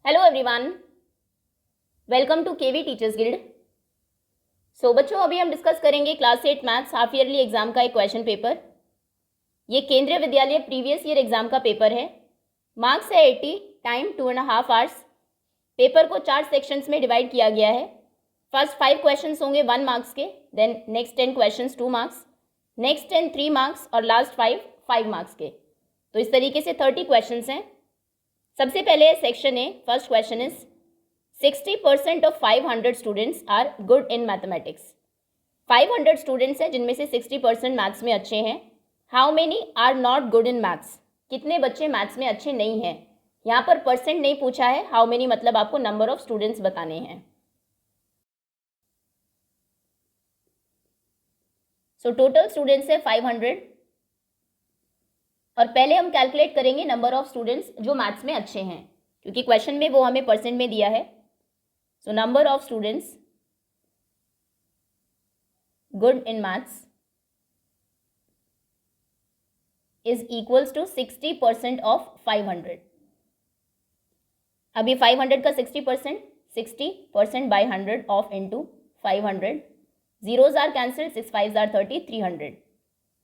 Hello everyone, welcome to KV teachers guild. So बच्चों, अभी हम डिस्कस करेंगे class 8 maths half yearly exam का एक क्वेश्चन पेपर। ये Kendriya Vidyalaya previous year exam का पेपर है। मार्क्स है 80, टाइम 2.5 आवर्स। पेपर को 4 सेक्शंस में डिवाइड किया गया है। फर्स्ट 5 क्वेश्चंस होंगे 1 मार्क्स के, then next 10 questions 2 marks, next 10 3 marks और लास्ट 5 मार्क्स के। तो इस तरीके से 30 क्वेश्चंस हैं। सबसे पहले section A, first question is 60% of 500 students are good in mathematics। 500 students हैं जिनमें से 60% मैथ्स में अच्छे हैं। How many are not good in maths? कितने बच्चे मैथ्स में अच्छे नहीं हैं? यहाँ पर परसेंट नहीं पूछा है, हाउ मेनी मतलब आपको नंबर ऑफ स्टूडेंट्स बताने हैं। सो टोटल स्टूडेंट्स है 500 और पहले हम कैलकुलेट करेंगे नंबर ऑफ स्टूडेंट्स जो मैथ्स में अच्छे हैं, क्योंकि क्वेश्चन में वो हमें परसेंट में दिया है। So number of students good in maths is equals to 60% of 500। अभी 500 का 60%, 60% by 100 of into 500, zeros are cancelled, 6 5s are 30, 300।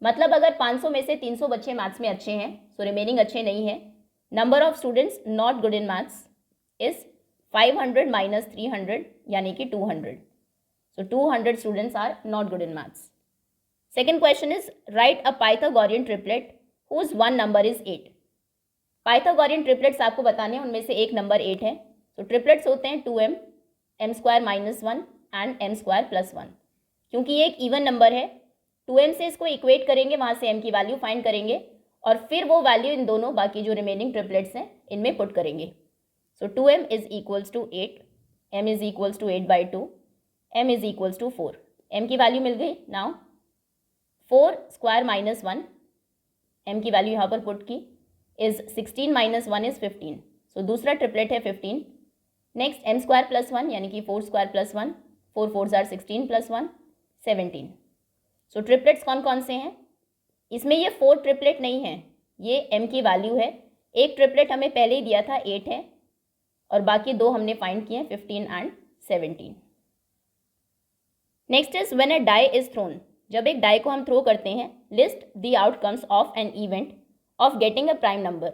मतलब अगर 500 में से 300 बच्चे मैथ्स में अच्छे हैं, सो रिमेनिंग अच्छे नहीं हैं। Number of students not good in maths is 500 minus 300 यानी कि 200। So 200 students are not good in maths। Second question is write a Pythagorean triplet whose one number is 8। Pythagorean triplets आपको बताने हैं, उनमें से एक नंबर 8 है। So triplets होते हैं 2m, m square minus 1 and m square plus 1। क्योंकि ये एक इवन नंबर है, 2m से इसको इक्वेट करेंगे, वहाँ से m की वैल्यू फाइंड करेंगे और फिर वो वैल्यू इन दोनों बाकी जो रिमेनिंग ट्रिपलेट्स हैं इनमें पुट करेंगे। So 2m is equals to 8, m is equals to 8 by 2, m is equals to 4। m की वैल्यू मिल गई। नाउ 4 स्क्वायर माइनस 1, m की वैल्यू यहाँ पर पुट की, इज 16 माइनस 1 इज 15। सो दूसरा ट्रिपलेट है 15। नेक्स्ट m स्क्वायर प्लस 1 यानी कि 4 square plus 1, 4 4s are 16 plus 1 17। So triplets कौन कौन से हैं? इसमें ये 4 ट्रिपलेट नहीं है, ये m की वैल्यू है। एक ट्रिपलेट हमें पहले ही दिया था 8 है और बाकी दो हमने फाइंड किए 15 and 17। Next is when a die is thrown. जब एक डाई को हम थ्रो करते हैं, list the outcomes of an event of getting a prime number.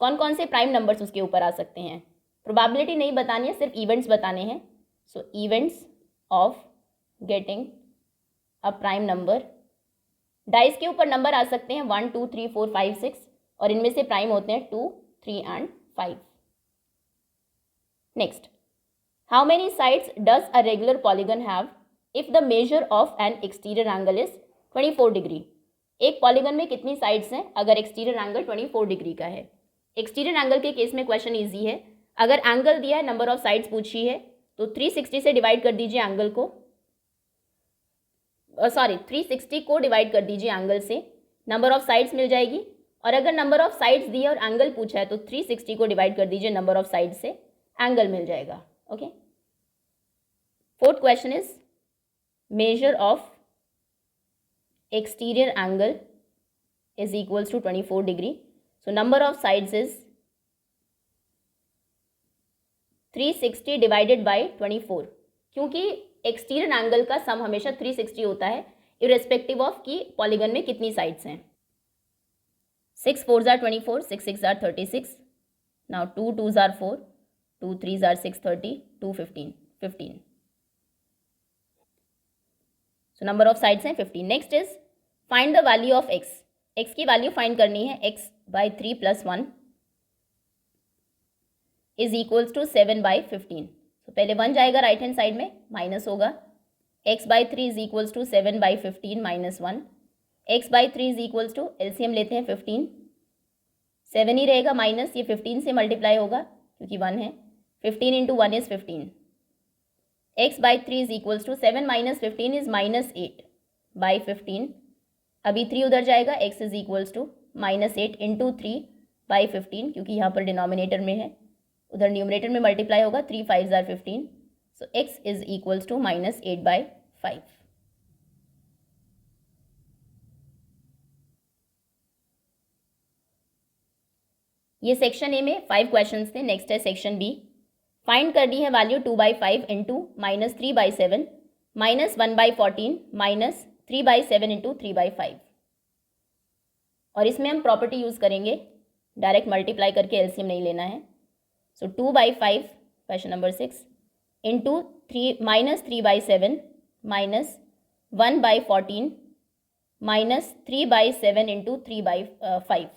कौन कौन से प्राइम नंबर्स उसके ऊपर आ सकते हैं? प्रोबेबिलिटी नहीं बतानी है, सिर्फ इवेंट्स बताने हैं। So events of getting a prime number. Dice के ऊपर नंबर आ सकते हैं 1 2 3 4 5 6 और इनमें से प्राइम होते हैं 2 3 and 5। Next, how many sides does a regular polygon have if the measure of an exterior angle is 24 degree? एक पॉलीगन में कितनी साइड्स हैं अगर एक्सटीरियर एंगल 24 डिग्री का है? एक्सटीरियर एंगल के केस में क्वेश्चन इजी है। अगर एंगल दिया है, नंबर ऑफ साइड्स पूछी है, तो 360 से डिवाइड कर दीजिए एंगल को, 360 को डिवाइड कर दीजिए एंगल से, नंबर ऑफ साइड्स मिल जाएगी। और अगर नंबर ऑफ साइड्स दी है और एंगल पूछा है तो 360 को डिवाइड कर दीजिए नंबर ऑफ साइड से, एंगल मिल जाएगा। Okay. Fourth question is measure of exterior angle is equals to 24 degree. So number of sides is 360 divided by 24, क्योंकि एक्सटीरियर एंगल का सम हमेशा 360 होता है इरेस्पेक्टिव ऑफ कि पॉलीगन में कितनी साइड्स हैं। 6 4s are 24, 6 6s are 36, now 2 2s are 4, 2 3s are 6 30, 2 15 15। So number of sides हैं 15। Next is find the value of x। x की वैल्यू फाइंड करनी है। x by 3 plus 1 is equals to 7 by 15। तो पहले 1 जाएगा right hand side में, minus होगा। x by 3 is equals to 7 by 15 minus 1। x by 3 is equals to LCM लेते हैं 15, 7 ही रहेगा माइनस, ये 15 से मल्टीप्लाई होगा क्योंकि 1 है। 15 into 1 is 15। x by 3 is equals to 7 minus 15 is minus 8 by 15। अभी 3 उधर जाएगा, x is equals to minus 8 into 3 by 15, क्योंकि यहाँ पर डिनोमिनेटर में है, उधर न्यूमरेटर में मल्टीप्लाई होगा। 3 5s are 15। So x is equals to minus 8 by 5। ये सेक्शन ए में 5 क्वेश्चंस थे। नेक्स्ट है सेक्शन बी। फाइंड करनी है वैल्यू 2/5 इंटू -3/7 -1/14 -3/7 इंटू 3/5। और इसमें हम प्रॉपर्टी यूज़ करेंगे, डायरेक्ट मल्टीप्लाई करके एलसीएम नहीं लेना है। सो 2/5 क्वेश्चन नंबर 6 इंटू -3/7 -1/14 -3/7 इंटू 3/5।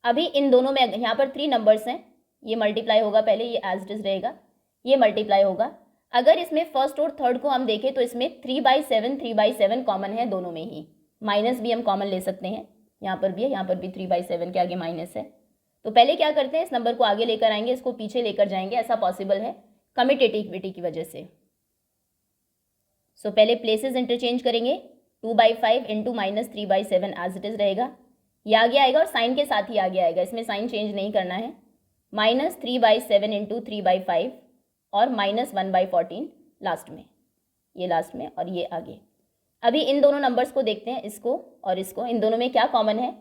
अभी इन दोनों में यहाँ पर 3 नंबर्स हैं, ये मल्टीप्लाई होगा, पहले ये एज इट इज रहेगा, ये मल्टीप्लाई होगा। अगर इसमें फर्स्ट और थर्ड को हम देखें तो इसमें 3/7 कॉमन है दोनों में ही, माइनस भी हम कॉमन ले सकते हैं, यहाँ पर भी है, यहाँ पर भी 3/7 के आगे माइनस है। तो पहले क्या करते हैं, इस नंबर को आगे लेकर आएंगे, इसको पीछे लेकर जाएंगे, ऐसा पॉसिबल है कम्यूटेटिविटी की वजह से। सो पहले प्लेसेस इंटरचेंज करेंगे, 2/5 इंटू -3/7 एज इट इज रहेगा, ये आगे आएगा और साइन के साथ ही आगे आएगा, इसमें साइन चेंज नहीं करना है। -3/7 इंटू 3/5 और -1/14 लास्ट में, ये लास्ट में और ये आगे। अभी इन दोनों नंबर्स को देखते हैं, इसको और इसको, इन दोनों में क्या कॉमन है,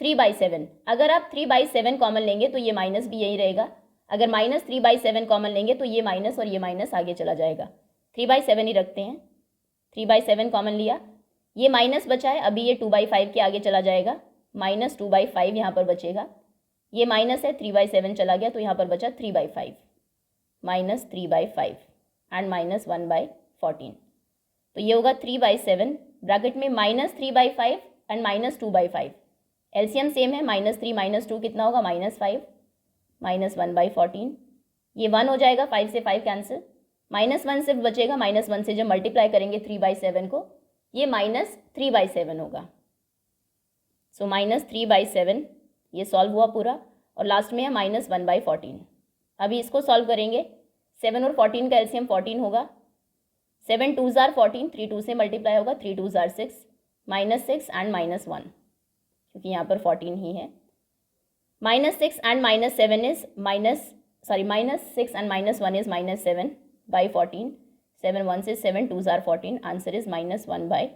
3/7। अगर आप 3/7 कॉमन लेंगे तो ये माइनस भी यही रहेगा, अगर -3/7 कॉमन लेंगे तो ये माइनस और ये माइनस आगे चला जाएगा। 3/7 ही रखते हैं, 3/7 कॉमन लिया, ये माइनस बचा है, अभी ये 2/5 के आगे चला जाएगा, -2/5 यहाँ पर बचेगा, ये माइनस है, 3/7 चला गया तो यहाँ पर बचा 3/5 -3/5 एंड -1/14। तो ये होगा 3/7 ब्रैकेट में -3/5 एंड -2/5। एलसीएम सेम है, -3 -2 कितना होगा, -5 -1/14। ये 1 हो जाएगा, 5 से 5 कैंसिल, -1 सिर्फ बचेगा, -1 से जब मल्टीप्लाई करेंगे 3/7 को, ये -3/7 होगा। सो -3/7 ये सॉल्व हुआ पूरा, और लास्ट में है -1/14। अभी इसको सॉल्व करेंगे, 7 और 14 का एलसीएम 14 होगा, 7 2s are 14, 3 2 से मल्टीप्लाई होगा, 3 2s are 6 -6 एंड -1, क्योंकि यहाँ पर 14 ही है। -6 and -7 is -6 and -1 is -7/14, 7 1 is 7, 2s are 14, answer is -1/2।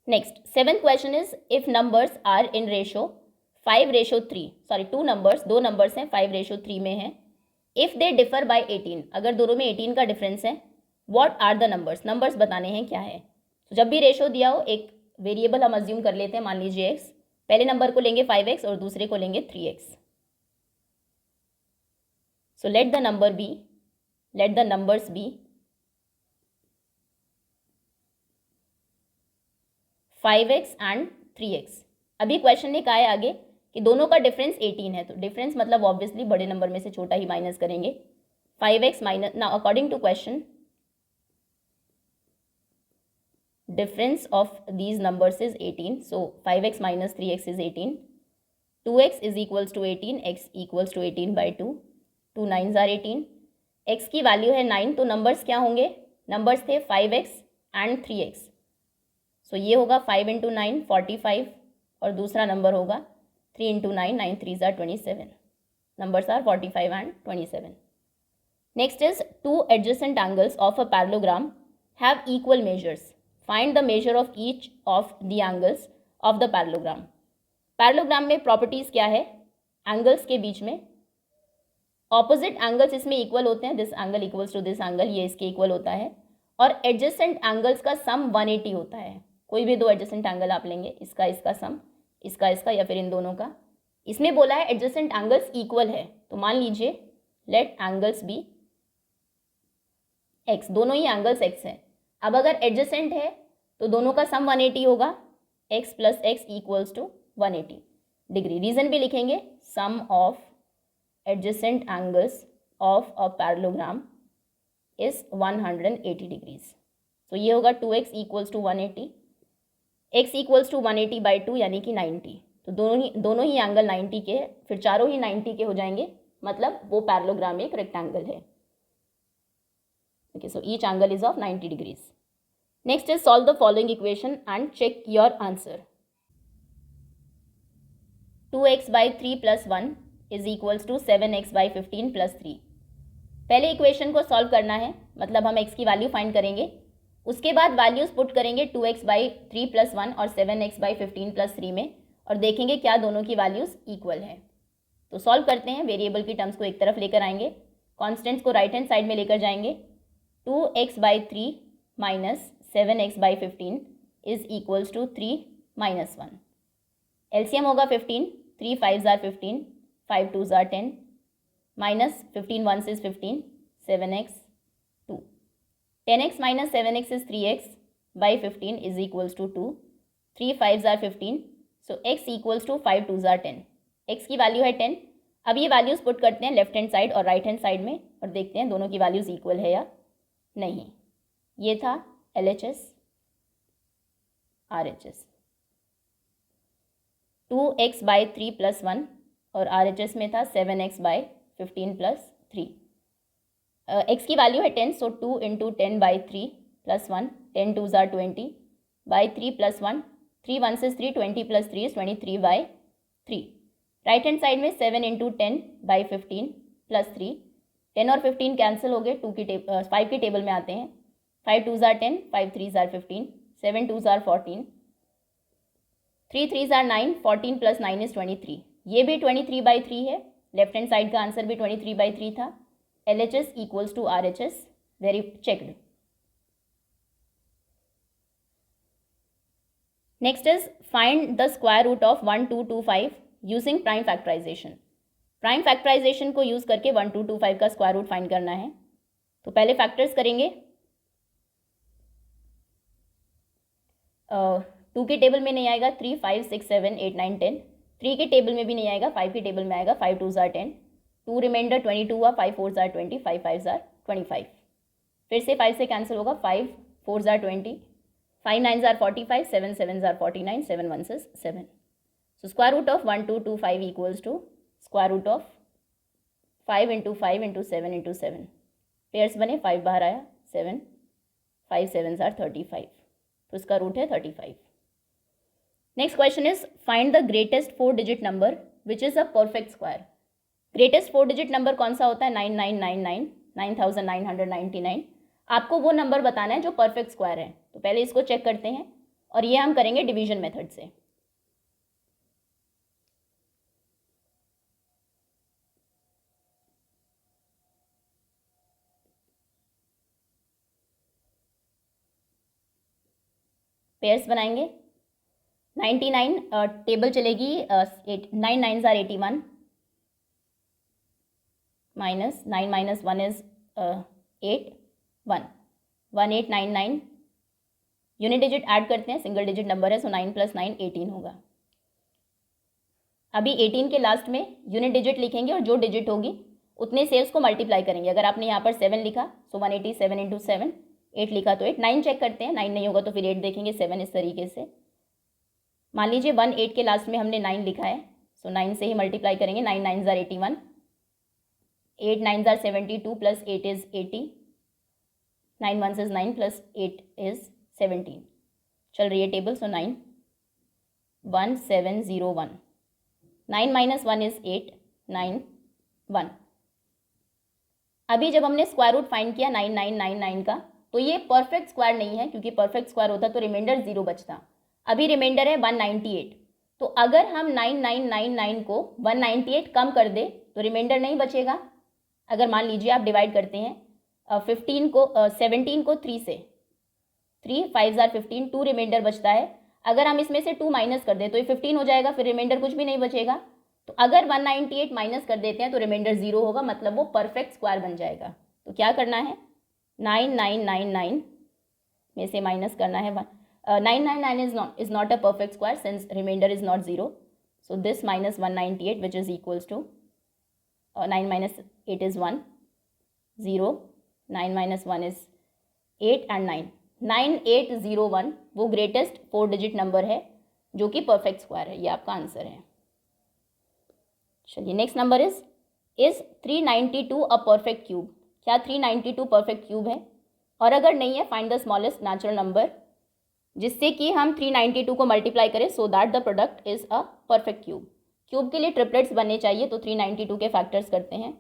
Next 7th question is if numbers are in ratio 5:3, दो नंबर्स हैं 5:3 में हैं, इफ दे डिफर बाय 18, अगर दोनों में 18 का डिफरेंस है, व्हाट आर द नंबर्स बताने हैं क्या है। तो जब भी रेशो दिया हो, एक वेरिएबल हम अज्यूम कर लेते हैं, मान लीजिए x, पहले नंबर को लेंगे 5x और दूसरे को लेंगे 3x। So let the numbers be 5x and 3x। अभी क्वेश्चन ने कहा है आगे कि दोनों का डिफरेंस 18 है, तो डिफरेंस मतलब ऑब्वियसली बड़े नंबर में से छोटा ही माइनस करेंगे। 5x minus, now according to question difference of these numbers is 18, so 5x minus 3x is 18, 2x is equals to 18, x equals to 18/2, 2 9s are 18, x की value है 9, तो numbers क्या होंगे, नंबर्स थे 5x एंड 3x। सो ये होगा 5 × 9 45, और दूसरा नंबर होगा 3 × 9, 9 3s are 27, numbers are 45 and 27. Next is two adjacent angles of a parallelogram have equal measures. Find the measure of each of the angles of the parallelogram. Parallelogram में properties क्या है, angles के बीच में opposite angles इसमें equal होते हैं, this angle equals to this angle, ये इसके इक्वल होता है, और एडजेसेंट एंगल्स का सम 180 होता है। कोई भी दो एडजेसेंट एंगल आप लेंगे, इसका सम, इसका या फिर इन दोनों का, इसमें बोला है एडजेसेंट एंगल्स इक्वल है, तो मान लीजिए लेट एंगल्स बी x, दोनों ही एंगल्स x है। अब अगर एडजेसेंट है तो दोनों का सम 180 होगा, x + x equals to 180 degree. Reason भी लिखेंगे, sum of adjacent angles of a parallelogram is 180 degrees. तो ये होगा 2x equals to 180, x equals to 180/2 यानी कि 90। तो दोनों ही एंगल 90 के, फिर चारों ही 90 के हो जाएंगे, मतलब वो पैरेललोग्राम एक रेक्टेंगल है। Okay, so each angle is of 90 degrees. Next is solve the following equation and check your answer. 2x/3 + 1 is equals to 7x/15 + 3। पहले इक्वेशन को सॉल्व करना है, मतलब हम x की वैल्यू फाइंड करेंगे, उसके बाद वैल्यूज पुट करेंगे 2x/3 + 1 और 7x/15 + 3 में, और देखेंगे क्या दोनों की वैल्यूज़ इक्वल है। तो सॉल्व करते हैं। वेरिएबल की टर्म्स को एक तरफ लेकर आएंगे, कॉन्स्टेंट्स को राइट हैंड साइड में लेकर जाएंगे। 2x/3 minus 7x/15 is equals to 3 minus 1। LCM होगा 15, 3 5s are 15, 5 2s are 10, minus 15 1s is 15, 7x 2, 10x minus 7x is 3x by 15 is equals to 2, 3 5s are 15, so x equals to 5 2s are 10, x की value है 10। अब ये values put करते हैं left hand side और right hand side में और देखते हैं दोनों की वैल्यूज़ इक्वल है या नहीं। ये था LHS RHS। 2x/3 + 1 और RHS में था 7x/15 + 3। x की वैल्यू है 10, सो 2 × 10/3 + 1, 10 2s are 20 by 3 + 1, 3 1s is 3, 20 + 3 is 23/3। Right hand side में 7 × 10/15 + 3, 10 और 15 कैंसिल हो गए, 5 की टेबल में आते हैं। 5 2s are 10, 5 3s are 15, 7 2s are 14, 3 3s are 9, 14 + 9 is 23। ये भी 23/3 है। लेफ्ट हैंड साइड का आंसर भी 23/3 था। LHS equals to RHS, very checked. Next is find the square root of 1 2 2 5 using prime factorization. Prime factorisation को use करके 1 2 2 5 का square root find करना है। तो पहले फैक्टर्स करेंगे। 2 की टेबल में नहीं आएगा, 3 5 6 7 8 9 10। 3 की टेबल में भी नहीं आएगा, 5 की टेबल में आएगा, 5 2s are 10, 2 रिमाइंडर 22 हुआ, 5 4s are 20, 5 5s are 25। फिर से 5 से कैंसिल होगा, 5 4s are 20, 5 9s are 45, 7 7s are 49, 7 1s is 7। So square root of 1 2 2 5 equals to square root of 5 × 5 × 7 × 7। Pairs बने, 5 बाहर आया, 7, 5 7s are 35, तो इसका रूट है 35। Next question is find the greatest 4 digit number which is a perfect square. Greatest 4 digit number कौन सा होता है? 9999, 9999। आपको वो नंबर बताना है जो परफेक्ट स्क्वायर है। तो पहले इसको चेक करते हैं और ये हम करेंगे डिवीजन मेथड से। पेयर्स बनाएंगे। 99 टेबल चलेगी, 9 9s are 81, minus 9 - 1 is 8 1 1899। Unit digit add करते हैं, सिंगल डिजिट नंबर है, सो 9 + 9 18 होगा। अभी 18 के लास्ट में यूनिट डिजिट लिखेंगे और जो डिजिट होगी उतने से उसको मल्टीप्लाई करेंगे। अगर आपने यहाँ पर 7 लिखा सो 187 × 7, 8 लिखा तो 8, 9 चेक करते हैं, 9 नहीं होगा तो फिर 8 देखेंगे, 7 इस तरीके से। मान लीजिए 1 8 के लास्ट में हमने 9 लिखा है, सो 9 से ही मल्टीप्लाई करेंगे। 9 9s are 81, 8 9s are 72 + 8 is 80, 9 1s is 9 + 8 is 17। चल रही है टेबल, सो 9 1 7 0 1, 9 - 1 is 8, 9 1। अभी जब हमने स्क्वायर रूट फाइंड किया 9999 का, तो ये परफेक्ट स्क्वायर नहीं है, क्योंकि परफेक्ट स्क्वायर होता तो रिमाइंडर 0 बचता। अभी रिमाइंडर है 198। तो अगर हम 9999 को 198 कम कर दे तो रिमाइंडर नहीं बचेगा। अगर मान लीजिए आप डिवाइड करते हैं 17 को 3 से, 3 5s are 15, 2 रिमाइंडर बचता है। अगर हम इसमें से 2 माइनस कर दें तो ये 15 हो जाएगा, फिर रिमाइंडर कुछ भी नहीं बचेगा। तो अगर 198 माइनस कर देते हैं तो रिमाइंडर 0 होगा, मतलब वो परफेक्ट स्क्वायर बन जाएगा। तो क्या करना है, 9999 में से माइनस करना है 999 is not a perfect square since remainder is not 0. So this minus 198 which is equals to 9 minus 8 is 1, 0, 9 minus 1 is 8 and 9, 9801 वो ग्रेटेस्ट 4 डिजिट नंबर है जो कि परफेक्ट स्क्वायर है। ये आपका आंसर है। चलिए next number is 392 a perfect cube. क्या 392 परफेक्ट क्यूब है? और अगर नहीं है, find the smallest natural number जिससे कि हम 392 को मल्टीप्लाई करें so that the product is a perfect cube. Cube के लिए ट्रिपलेट्स बनने चाहिए, तो 392 के फैक्टर्स करते हैं।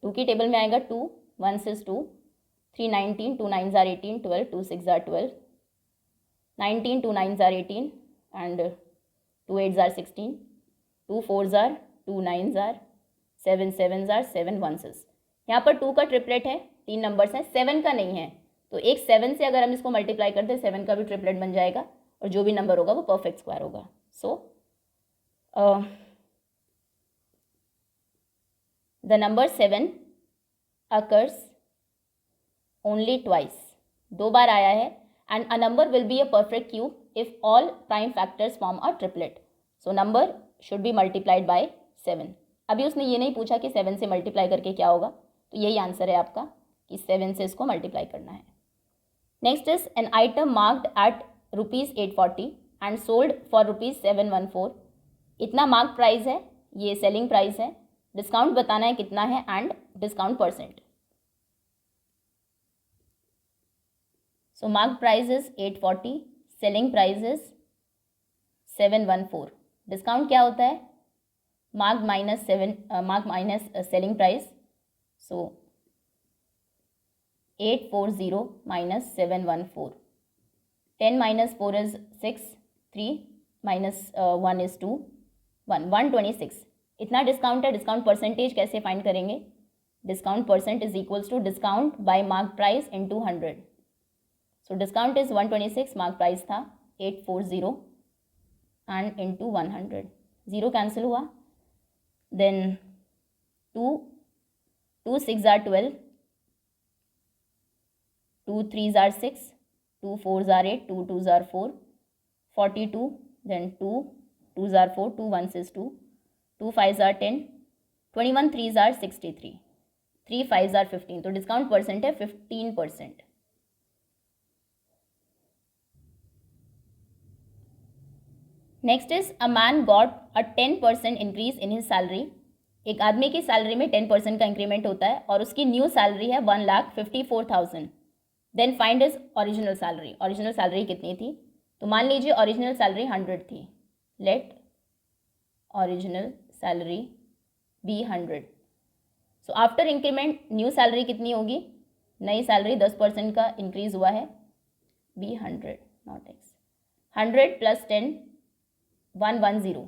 2 की टेबल में आएगा 2 1s is 2, 3 19, 2 9s are 18, 12 2 6s are 12, 19 2 9s are 18 and 2 8s are 16, 2 4s are 2 9s are 7 7s are 7 1s। यहाँ पर 2 का ट्रिपलेट है, 3 नंबर्स हैं, 7 का नहीं है, तो एक 7 से अगर हम इसको मल्टीप्लाई करते हैं 7 का भी ट्रिपलेट बन जाएगा और जो भी नंबर होगा वो परफेक्ट स्क्वायर होगा। So the number 7 occurs only twice, 2 बार आया है, and a number will be a perfect cube if all prime factors form a triplet, so number should be multiplied by 7। अभी उसने ये नहीं पूछा कि 7 से मल्टीप्लाई करके क्या होगा, तो यही आंसर है आपका कि 7 से इसको मल्टीप्लाई करना है। Next is an item marked at ₹840 and sold for ₹714। इतना मार्क प्राइस है, ये सेलिंग प्राइस है, डिस्काउंट बताना है कितना है and discount percent. So mark price is 840, selling price is 714। Discount क्या होता है? Mark minus selling price, so 840 minus 714, 10 minus 4 is 6, 3 minus 1 is 2, 126। इतना डिस्काउंट है, डिस्काउंट परसेंटेज कैसे फाइंड करेंगे? Discount percent is equals to discount by mark price into 100। So discount is 126, mark price था 840 and into 100, 0 cancel हुआ, then 2 6 are 12, 2 3s are 6, 2 4s are 8, 2 2s are 4, 42, then 2 2s are 4, 2 1s is 2, 2 5s are 10, 21 3s are 63, 3 5s are 15, तो discount percent है 15%। Next is a man got a 10% increase in his salary. एक आदमी की salary में 10% का increment होता है और उसकी न्यू सैलरी है 1,54,000। Then find is original salary. Original salary कितनी थी? तो मान लीजिए ओरिजिनल सैलरी 100 थी, let original salary be 100। So after increment new salary कितनी होगी? नई सैलरी 10% का इंक्रीज हुआ है, बी 100 नॉट एक्स। 100 प्लस 10 110।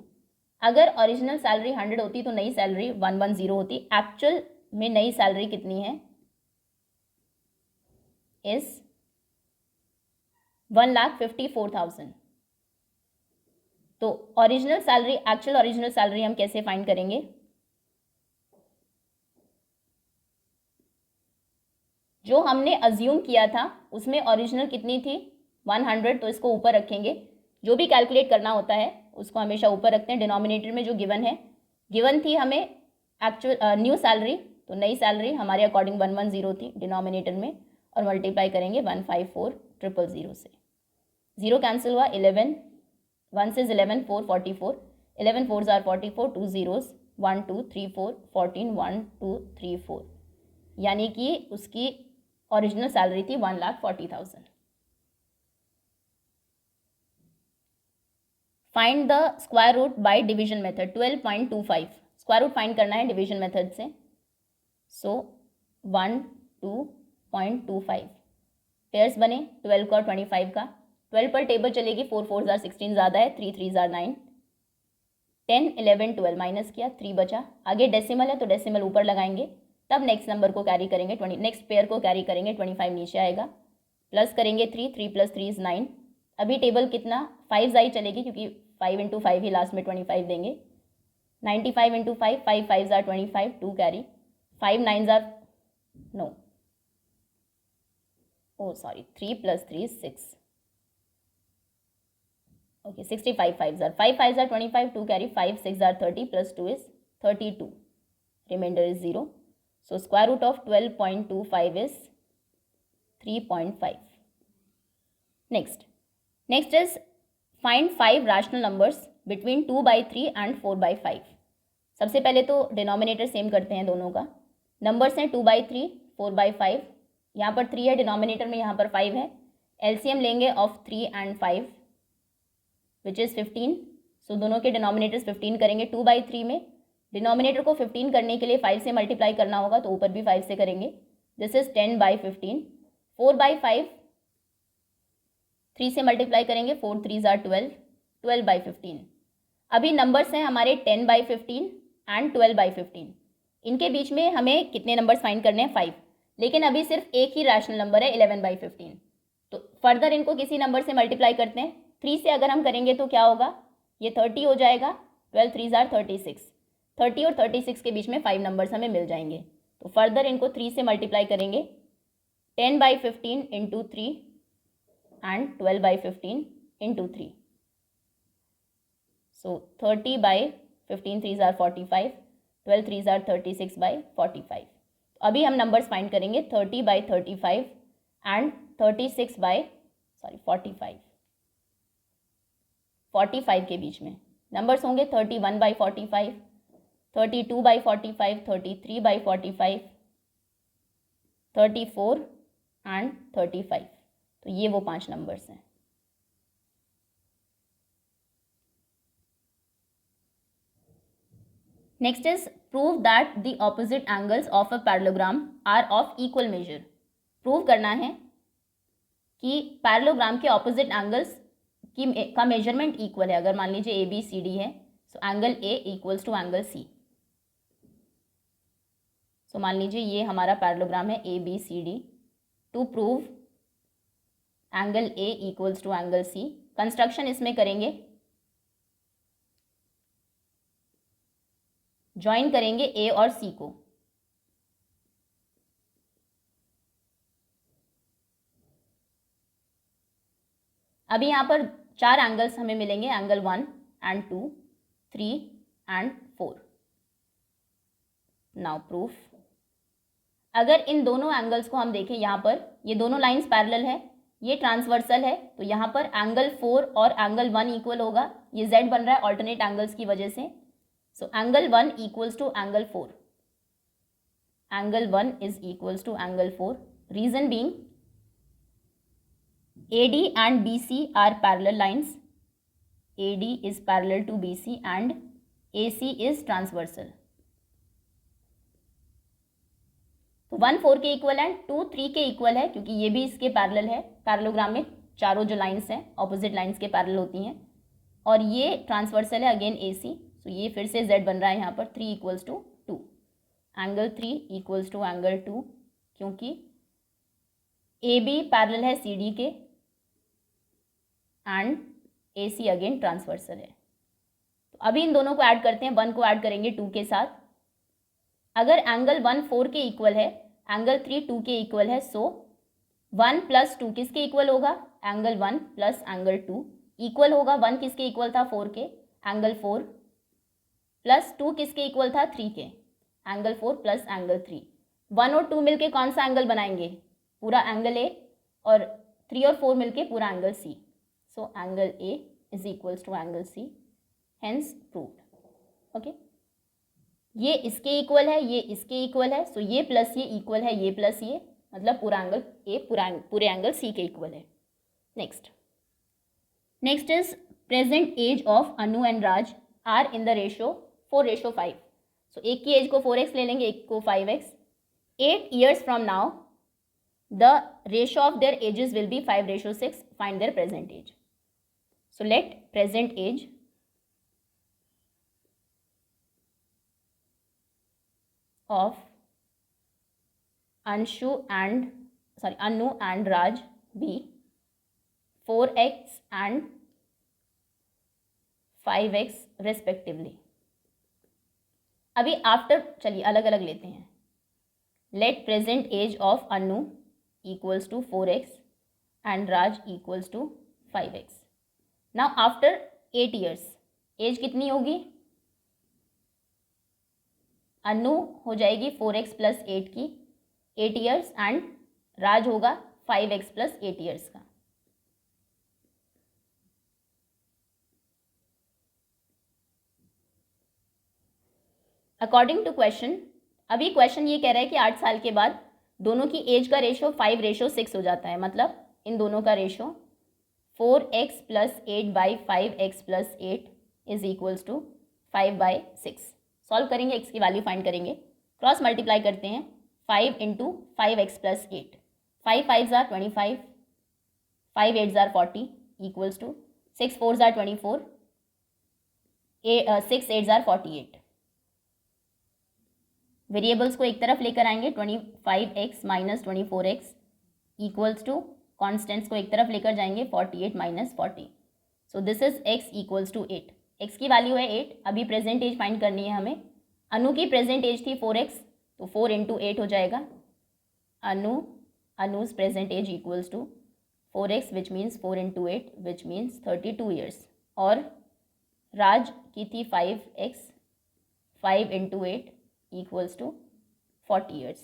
अगर ओरिजिनल सैलरी 100 होती तो नई सैलरी 110 होती। एक्चुअल में नई सैलरी कितनी है? इज 1,54,000। तो original salary, actual original salary हम कैसे फाइंड करेंगे? जो हमने अज्यूम किया था उसमें ओरिजिनल कितनी थी? 100, तो इसको ऊपर रखेंगे। जो भी कैलकुलेट करना होता है उसको हमेशा ऊपर रखते हैं। डिनोमिनेटर में जो गिवन है, गिवन थी हमें एक्चुअल न्यू सैलरी, तो नई सैलरी हमारे अकॉर्डिंग 110 थी डिनोमिनेटर में, और मल्टीप्लाई करेंगे 154,000 से। 0 कैंसिल हुआ, 11 1 से 11 4 44, 11 4s are 44, 2 zeros 1 2 3 4 14 1 2 3 4, यानी कि उसकी ओरिजिनल सैलरी थी 1,40,000। Find the square root by division method. 12.25 square root find करना है डिवीजन मेथड से। सो 12.25 पेयर्स बने 12 का और 25 का। 12 पर टेबल चलेगी, 4 4s are 16 ज़्यादा है, 3 3s are 9, 10 11 12 माइनस किया, 3 बचा। आगे डेसिमल है तो डेसिमल ऊपर लगाएंगे, तब नेक्स्ट नंबर को कैरी करेंगे, नेक्स्ट पेयर को कैरी करेंगे, 25 नीचे आएगा, प्लस करेंगे 3 3 प्लस 3 इज 9। अभी टेबल कितना 5 आई चलेगी क्योंकि 5 इंटू 5 ही लास्ट में 25 देंगे। 95 into 5, 5 5s are 25, 2 carry, 5 9s are no oh sorry 3 plus 3 is 6, okay 65 5s are 5 5s are 25, 2 carry, 5 6 are 30 plus 2 is 32, remainder is 0। So square root of 12.25 is 3.5। Next is find 5 rational numbers between 2/3 and 4/5। सबसे पहले तो denominator same करते हैं दोनों का। Numbers हैं 2/3 4/5, यहाँ पर 3 है डिनोमिनेटर में, यहाँ पर 5 है। एलसीएम लेंगे ऑफ 3 एंड 5 विच इज़ 15। सो दोनों के डिनोमिनेटर्स 15 करेंगे। 2/3 में डिनोमिनेटर को 15 करने के लिए 5 से मल्टीप्लाई करना होगा, तो ऊपर भी 5 से करेंगे। This is 10/15। 4/5 3 से मल्टीप्लाई करेंगे 4 3 ज़ार 12, 12/15। अभी नंबर्स हैं हमारे 10/15 एंड 12/15। इनके बीच में हमें कितने नंबर्स फाइंड करने हैं? 5। लेकिन अभी सिर्फ एक ही रैशनल नंबर है 11/15। तो फर्दर इनको किसी नंबर से मल्टीप्लाई करते हैं। 3 से अगर हम करेंगे तो क्या होगा? ये 30 हो जाएगा। 12 3 ज़ार 36। 30 और 36 के बीच में 5 नंबर्स हमें मिल जाएंगे। तो फर्दर इनको 3 से मल्टीप्लाई करेंगे। 10/15 इंटू 3 एंड 12/15 इंटू 3। सो 30/15 3 ज़ार 45, 12 3 ज़ार 36/45। तो अभी हम नंबर्स फाइंड करेंगे 30/35 एंड 45 के बीच में नंबर्स होंगे 31/45, 32/45, 33/45, 34 एंड 35। तो ये वो 5 नंबर्स हैं। Next is prove that the opposite angles of a parallelogram are of equal measure. Prove करना है कि पैरेललोग्राम के ऑपोजिट एंगल्स का मेजरमेंट इक्वल है। अगर मान लीजिए ए बी सी डी है, so angle A equals to angle C. So मान लीजिए ये हमारा पैरेललोग्राम है A B C D. To prove angle A equals to angle C, construction इसमें करेंगे, ज्वाइन करेंगे ए और सी को। अभी यहाँ पर 4 एंगल्स हमें मिलेंगे, angle 1 and 2, 3 and 4। Now proof. अगर इन दोनों एंगल्स को हम देखें, यहाँ पर ये दोनों लाइंस पैरेलल है, ये ट्रांसवर्सल है, तो यहाँ पर एंगल 4 और एंगल 1 इक्वल होगा। ये z बन रहा है ऑल्टरनेट एंगल्स की वजह से। So angle 1 equals to angle 4। Angle 1 is equals to angle 4। Reason being AD and BC are parallel lines. AD is parallel to BC and AC is transversal. तो 1 4 के इक्वल है, 2 3 के इक्वल है, क्योंकि ये भी इसके पैरेलल है। पैरेललोग्राम में चारों जो लाइंस हैं ऑपोजिट लाइंस के पैरेलल होती हैं, और ये ट्रांसवर्सल है अगेन AC। सो ये फिर से Z बन रहा है यहाँ पर 3 equals to 2। Angle 3 equals to angle 2, क्योंकि AB पैरेलल है CD के एंड AC अगेन ट्रांसवर्सल है। तो अभी इन दोनों को ऐड करते हैं। 1 को ऐड करेंगे 2 के साथ। अगर एंगल 1 4 के इक्वल है, एंगल 3 2 के इक्वल है, सो 1 प्लस 2 किसके इक्वल होगा? एंगल 1 प्लस एंगल 2 इक्वल होगा। 1 किसके इक्वल था? 4 के। एंगल 4 प्लस 2 किसके इक्वल था? 3 के। Angle 4 plus angle 3। 1 और 2 मिलके कौन सा एंगल बनाएंगे? पूरा एंगल A, और 3 और 4 मिलके पूरा angle C। So angle A is equals to angle C, hence proved. Okay? ये इसके इक्वल है, ये इसके इक्वल है, सो ये प्लस ये इक्वल है ये प्लस ये, मतलब पूरा एंगल A पूरे एंगल C के इक्वल है। Next is present age of Anu and Raj are in the ratio 4:5। सो एक की एज को 4x ले लेंगे, एक को 5x। 8 years from now the ratio of their ages will be 5:6. Find their present age. So let present age of Anu and Raj be 4x and 5x respectively. अभी after चलिए अलग अलग लेते हैं। Let present age of Anu equals to 4x and Raj equals to 5x. Now after 8 years as कितनी होगी? अनु हो जाएगी 4x प्लस 8 की 8 ईयर्स, एंड राज होगा 5x प्लस 8 ईयर्स का। अकॉर्डिंग टू क्वेश्चन, अभी क्वेश्चन ये कह रहा है कि 8 साल के बाद दोनों की एज का रेशो 5:6 हो जाता है। मतलब इन दोनों का ratio 4x plus 8/5x plus 8 is equals to 5/6। Solve करेंगे, x की वैल्यू फाइंड करेंगे, क्रॉस मल्टीप्लाई करते हैं। 5 इंटू 5x प्लस 8, 5 5 ज़ार 25, 5 8s are 40 equals to 6 4s are 24, 6 8s are 48. Variables को एक तरफ लेकर आएंगे, 25x minus 24x equals to constants को एक तरफ लेकर जाएंगे, 48 minus 40. So this is x equals to 8. x की वैल्यू है 8. अभी प्रेजेंट एज फाइंड करनी है हमें. अनु की प्रेजेंट एज थी 4x, तो 4 इंटू 8 हो जाएगा. Anuj present age equals to 4x which means 4 into 8 which means 32 years. और राज की थी 5x, 5 into 8 equals to 40 years.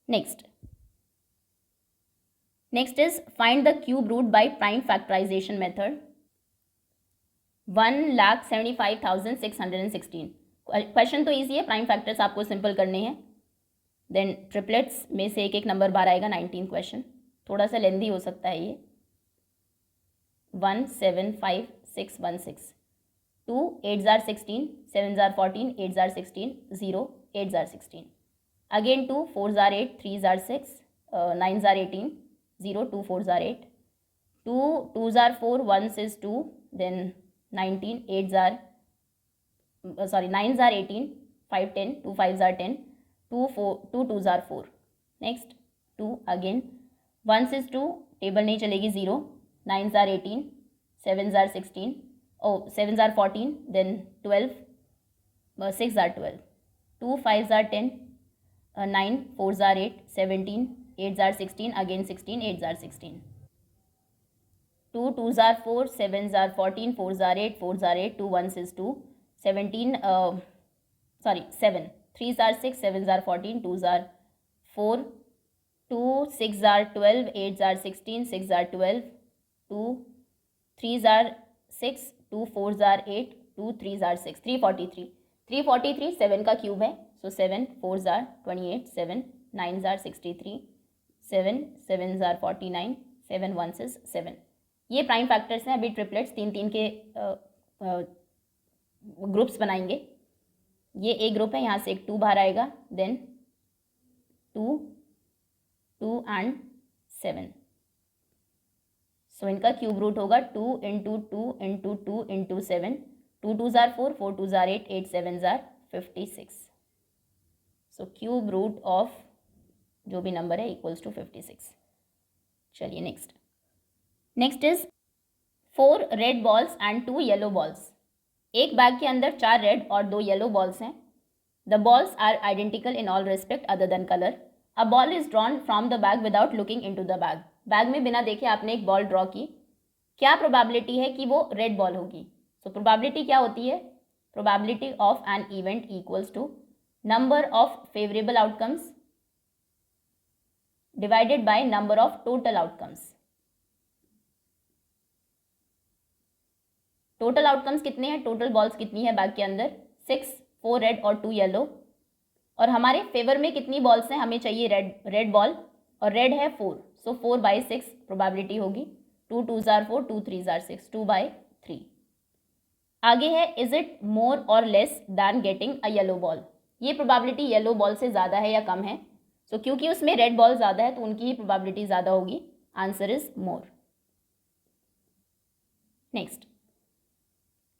Next is find the cube root by prime factorization method. 1,75,616. Question तो easy है, prime factors आपको simple करने हैं. Then triplets में से एक एक नंबर बार आएगा. 19 क्वेश्चन थोड़ा सा लेंदी हो सकता है ये. 1,7,5,6,1,6. 2 8s are 16, 7s are 14, 8s are 16, 0 8s are 16. Again 2 4s are 8, 3s are 6, 9s are 18, 0 2 4s are 8, 2 2s are 4, 1s is 2, then 19, 8s are 9s are 18, 5 10, 2 5s are 10, 2 2s are 4. Next 2 again, 1s is 2, table नहीं चलेगी, 0, 9s are 18, 7s are 16, 7s are 14, then 12, 6 are 12, 2 5s are 10, 9 4s are 8, 17, 8s are 16, again 16, 8s are 16, 2 2s are 4, 7s are 14, 4s are 8, 4s are 8, 2 1s is 2, 17, 7, 3s are 6, 7s are 14, 2s are 4, 2 6 are 12, 8s are 16, 6 are 12, 2 3s are 6, 2 4s are 8, 2 3s are 6, 343. 343 7 का cube है. सो 7 4s are 28, 7 9s are 63, 7 7s are 49, 7 1s is 7. ये prime factors हैं. अभी triplets 3 के groups बनाएंगे. ये एक group है, यहाँ से एक 2 बाहर आएगा, देन 2 2 एंड 7. सो इनका क्यूब रूट होगा 2 into 2 into 2 into 7. 2 2s are 4, 4 2s are 8, 8 7s are 56. So cube root of जो भी नंबर है इक्वल्स टू 56. चलिए next is 4 red balls and 2 yellow balls. एक बैग के अंदर 4 रेड और 2 येलो बॉल्स हैं. The balls are identical in all respect other than colour. A ball is drawn from the bag without looking into the bag. Bag में बिना देखे आपने एक बॉल ड्रॉ की. क्या प्रोबेबिलिटी है कि वो रेड बॉल होगी? सो प्रोबेबिलिटी क्या होती है? Probability of an event equals to number of favourable outcomes divided by number of total outcomes. Total outcomes कितने हैं? टोटल बॉल्स कितनी है बैग के अंदर? 6, 4 रेड और 2 येलो. और हमारे फेवर में कितनी बॉल्स हैं? हमें चाहिए रेड बॉल, और रेड है 4. सो 4/6 प्रोबेबिलिटी होगी. 2 2s are 4, 2 3s are 6, 2/3. आगे है इज इट मोर और less than getting a yellow ball. ये प्रोबेबिलिटी येलो बॉल से ज़्यादा है या कम है? सो क्योंकि उसमें रेड बॉल ज़्यादा है तो उनकी ही प्रोबेबिलिटी ज़्यादा होगी. Answer is more. Next,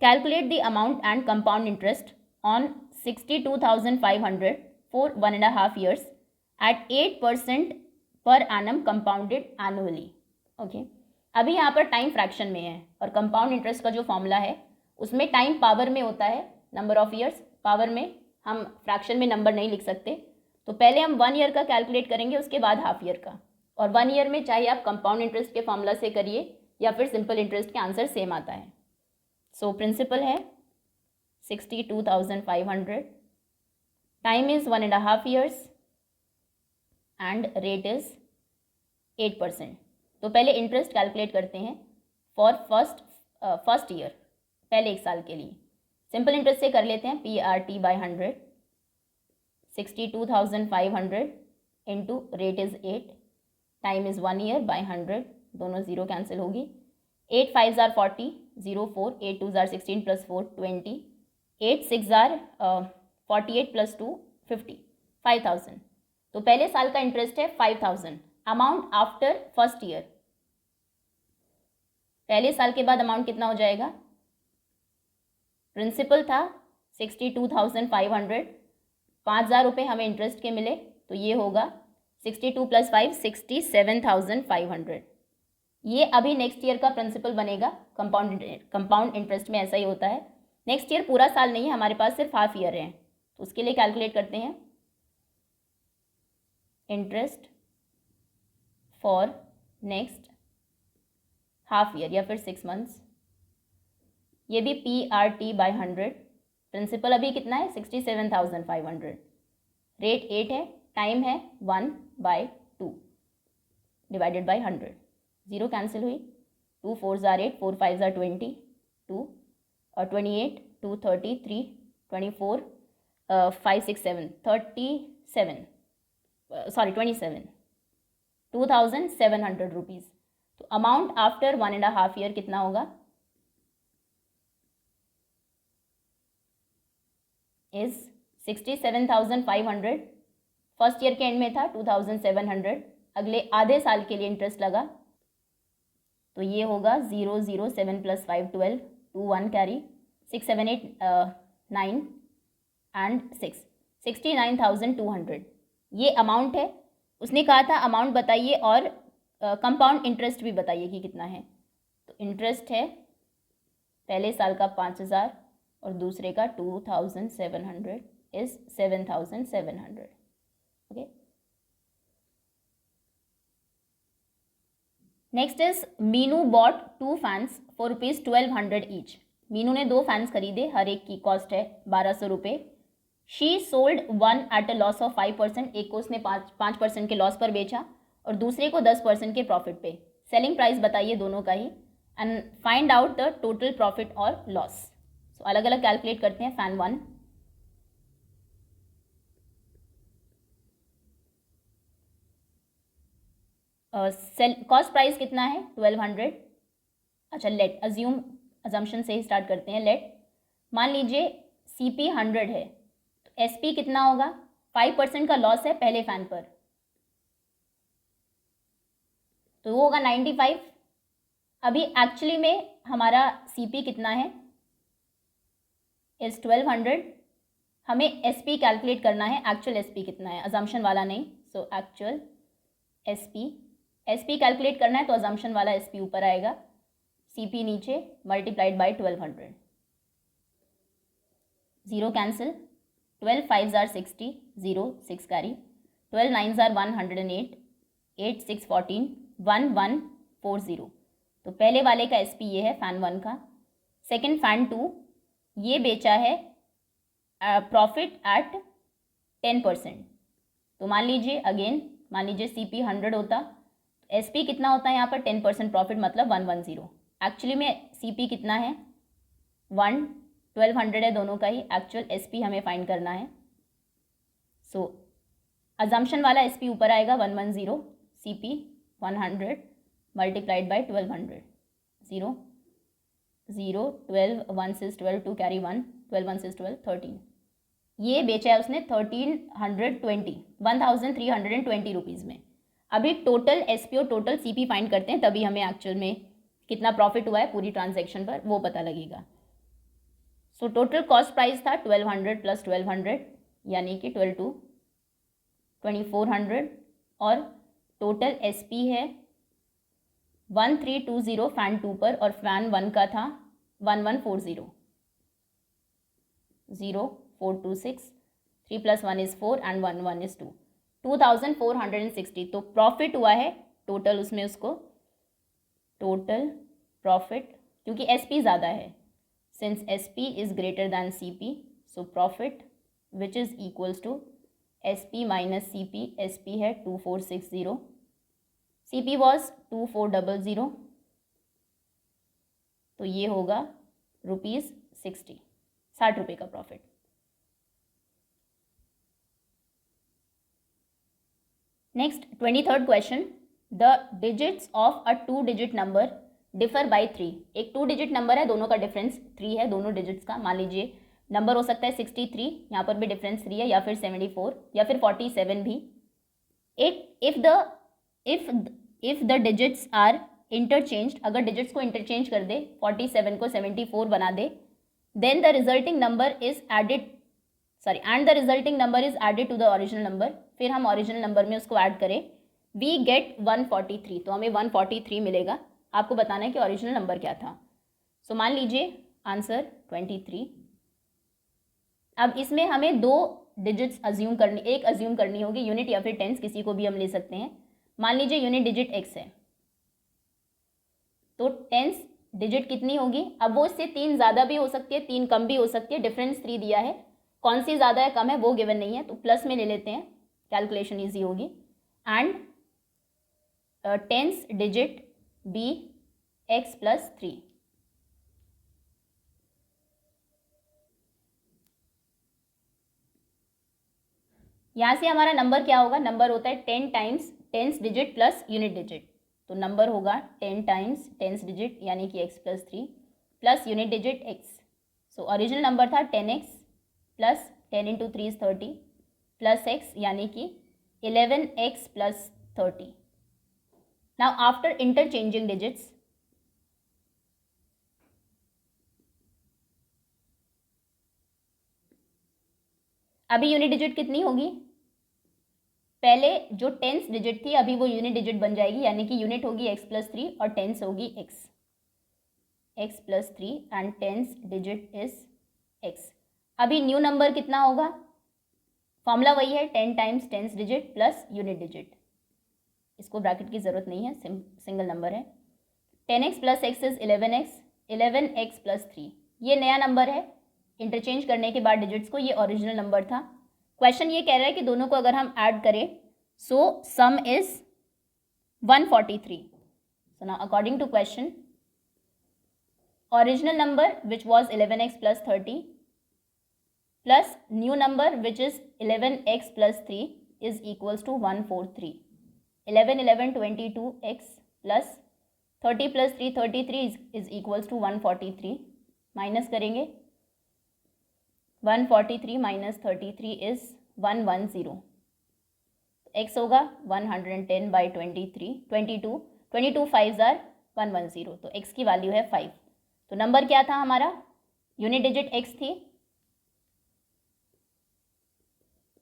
calculate the amount and compound interest on 62,500 for 1.5 years at 8% per annum compounded annually. Okay, अभी यहाँ पर टाइम फ्रैक्शन में है और कंपाउंड इंटरेस्ट का जो फॉर्मूला है उसमें टाइम पावर में होता है, नंबर ऑफ ईयर्स. पावर में हम फ्रैक्शन में नंबर नहीं लिख सकते. तो पहले हम 1 ईयर का कैलकुलेट करेंगे, उसके बाद हाफ ईयर का. और 1 ईयर में चाहे आप कंपाउंड इंटरेस्ट के फॉर्मूला से करिए या फिर सिंपल इंटरेस्ट के आंसर सेम आता है. सो प्रिंसिपल है 62,500, time is 1.5 years and rate is 8%. तो पहले इंटरेस्ट कैलकुलेट करते हैं फॉर फर्स्ट ईयर, पहले 1 साल के लिए. सिंपल इंटरेस्ट से कर लेते हैं. PRT/100, 62,500 into rate is 8, time is 1 year by 100, दोनों 0 कैंसिल होगी. 8 5s are 40, 0 4, 8 2s are 16 plus 4 20, 8 6s are 48 plus 2 50, 5,000. तो पहले साल का इंटरेस्ट है 5,000. अमाउंट आफ्टर फर्स्ट ईयर, पहले साल के बाद अमाउंट कितना हो जाएगा? प्रिंसिपल था 62,500, 5,000 रुपये हमें इंटरेस्ट के मिले, तो ये होगा 62 + 5 67,500। ये अभी नेक्स्ट ईयर का प्रिंसिपल बनेगा। कंपाउंड इंटरेस्ट में ऐसा ही होता है। नेक्स्ट ईयर पूरा साल नहीं है हमारे पास, सिर्फ हाफ ईयर है, तो उसके लिए कैलकुलेट करते हैं interest for next half year या फिर 6 मंथ्स। ये भी PRT/100। प्रिंसिपल अभी कितना है? 67,500। रेट 8 है, टाइम है 1/2 डिवाइडेड बाई 100। 0 कैंसिल हुई, 2 4 = 8, 4 5 = 20, 2 और 28, 2 30, 3 24, 5 6 7 37, सॉरी 27, 2,700 रुपीज़। तो अमाउंट आफ्टर 1.5 ईयर कितना होगा? इज 67,500। फर्स्ट ईयर के एंड में था 2,700, अगले आधे साल के लिए इंटरेस्ट लगा, तो ये होगा 0 0 7 + 5 12, 2 1 कैरी, 6 7 8 9 एंड 6, 69,200 ये अमाउंट है। उसने कहा था अमाउंट बताइए और कंपाउंड इंटरेस्ट भी बताइए कि कितना है। तो इंटरेस्ट है पहले साल का 5,000 और दूसरे का 2,700 is 7,700। Okay, next is Meenu bought 2 fans for ₹1,200 each. Meenu ने 2 फैंस खरीदे, हर एक की कॉस्ट है 1,200 रुपये। She sold 1 at a loss of 5%, एक को उसने 5% के लॉस पर बेचा और दूसरे को 10% के प्रॉफिट पे। सेलिंग प्राइस बताइए दोनों का ही and find out the total profit और लॉस। सो अलग अलग कैलकुलेट करते हैं। फैन 1, कॉस्ट प्राइस कितना है? 1,200। अच्छा, लेट अजम्पशन से ही स्टार्ट करते हैं। लेट मान लीजिए CP 100 है, तो SP कितना होगा? 5% का लॉस है पहले फैन पर, तो वो होगा 95। अभी एक्चुअली में हमारा CP कितना है? इज 1,200। हमें SP कैलकुलेट करना है, एक्चुअल SP कितना है, अजम्पशन वाला नहीं। सो एक्चुअल SP कैलकुलेट करना है तो अजम्पशन वाला SP ऊपर आएगा, CP नीचे, मल्टीप्लाइड बाई 1,200। 0 cancel, 12 5 = 60, 0 6 carry, 12 9 = 108, 8 6 14, 1 1 40। तो पहले वाले का SP ये है फैन 1 का। सेकेंड फैन 2, ये बेचा है प्रॉफिट एट 10%। तो मान लीजिए CP 100 होता, SP कितना होता है यहाँ पर? 10% प्रॉफिट, मतलब 110। एक्चुअली में CP कितना है? 1, 1,200 है दोनों का ही। एक्चुअल SP हमें फाइंड करना है। सो अजम्पशन वाला SP ऊपर आएगा 110, CP 100 मल्टीप्लाइड बाई 1,200। 0 0 12 1 6 12, 2 कैरी 1, 12 1 6 12 13। ये बेचा है उसने 1,320 रुपीज़ में। अभी टोटल SP और टोटल CP फाइंड करते हैं, तभी हमें एक्चुअल में कितना प्रॉफिट हुआ है पूरी ट्रांजैक्शन पर वो पता लगेगा। सो टोटल कॉस्ट प्राइस था 1,200 + 1,200 यानी कि 2,400 और टोटल SP है 1,320 फैन 2 पर और फैन 1 का था 1,140। 0 4 2 6, 3 + 1 = 4 एंड 1 1 = 2, 2,460। तो प्रॉफिट हुआ है टोटल उसमें उसको, टोटल प्रॉफिट, क्योंकि SP ज़्यादा है, since SP is greater than CP, so profit which is equals to SP minus CP। SP है 2,460, CP वॉज 2,400, तो ये होगा ₹60 60 का profit. Next 23rd question, the digits of a 2 digit number differ by 3। एक 2 digit number है, दोनों का difference 3 है, दोनों डिजिट्स का। मान लीजिए नंबर हो सकता है 63, यहाँ पर भी डिफरेंस 3 है, या फिर 74 या फिर 47 भी। If the digits are interchanged, अगर डिजिट्स को इंटरचेंज कर दे, 47 को 74 बना दे, then the resulting number is added, sorry, and the resulting number is added to the original number, फिर हम ओरिजिनल नंबर में उसको ऐड करें, वी गेट 143, तो हमें 143 मिलेगा। आपको बताना है कि ओरिजिनल नंबर क्या था। सो मान लीजिए आंसर 23। अब इसमें हमें दो डिजिट्स अज्यूम करनी, एक अज्यूम करनी होगी, यूनिट या फिर टेंस, किसी को भी हम ले सकते हैं। मान लीजिए यूनिट डिजिट x है, तो टेंस डिजिट कितनी होगी? अब वो इससे 3 ज़्यादा भी हो सकती है, 3 कम भी हो सकती है, डिफरेंस 3 दिया है, कौन सी ज़्यादा है कम है वो गिवन नहीं है, तो प्लस में ले लेते हैं, कैलकुलेशन ईजी होगी। And tens digit be x+3। यहाँ से हमारा नंबर क्या होगा? नंबर होता है 10 times tens digit plus unit digit, तो नंबर होगा 10 टाइम्स टेंस डिजिट यानी कि x+3 plus unit digit x। So original number था 10x प्लस 10 × 3 = 30 प्लस x यानी कि 11x + 30। Now after interchanging digits, अभी यूनिट डिजिट कितनी होगी? पहले जो टेंस डिजिट थी अभी वो यूनिट डिजिट बन जाएगी, यानी कि यूनिट होगी x+3 और टेंस होगी x+3 and tens digit is x। अभी न्यू नंबर कितना होगा? फॉर्मूला वही है, 10 times tens digit plus unit digit, इसको ब्रैकेट की ज़रूरत नहीं है, सिंगल नंबर है। 10x + x is 11x, 11x + 3, ये नया नंबर है, इंटरचेंज करने के बाद डिजिट्स को, ये ओरिजिनल नंबर था। क्वेश्चन ये कह रहा है कि दोनों को अगर हम ऐड करें, so sum is 143। So now according to question, original number which was 11x + 30 plus new number which is 11x + 3 is equals to 143। 11 11 22x plus 30 + 3 33 is equals to 143। Minus करेंगे, 143 माइनस 33 इज 110। x होगा 110/23, 22 5s are 110, तो x की value है 5। तो number क्या था हमारा? Unit digit x थी,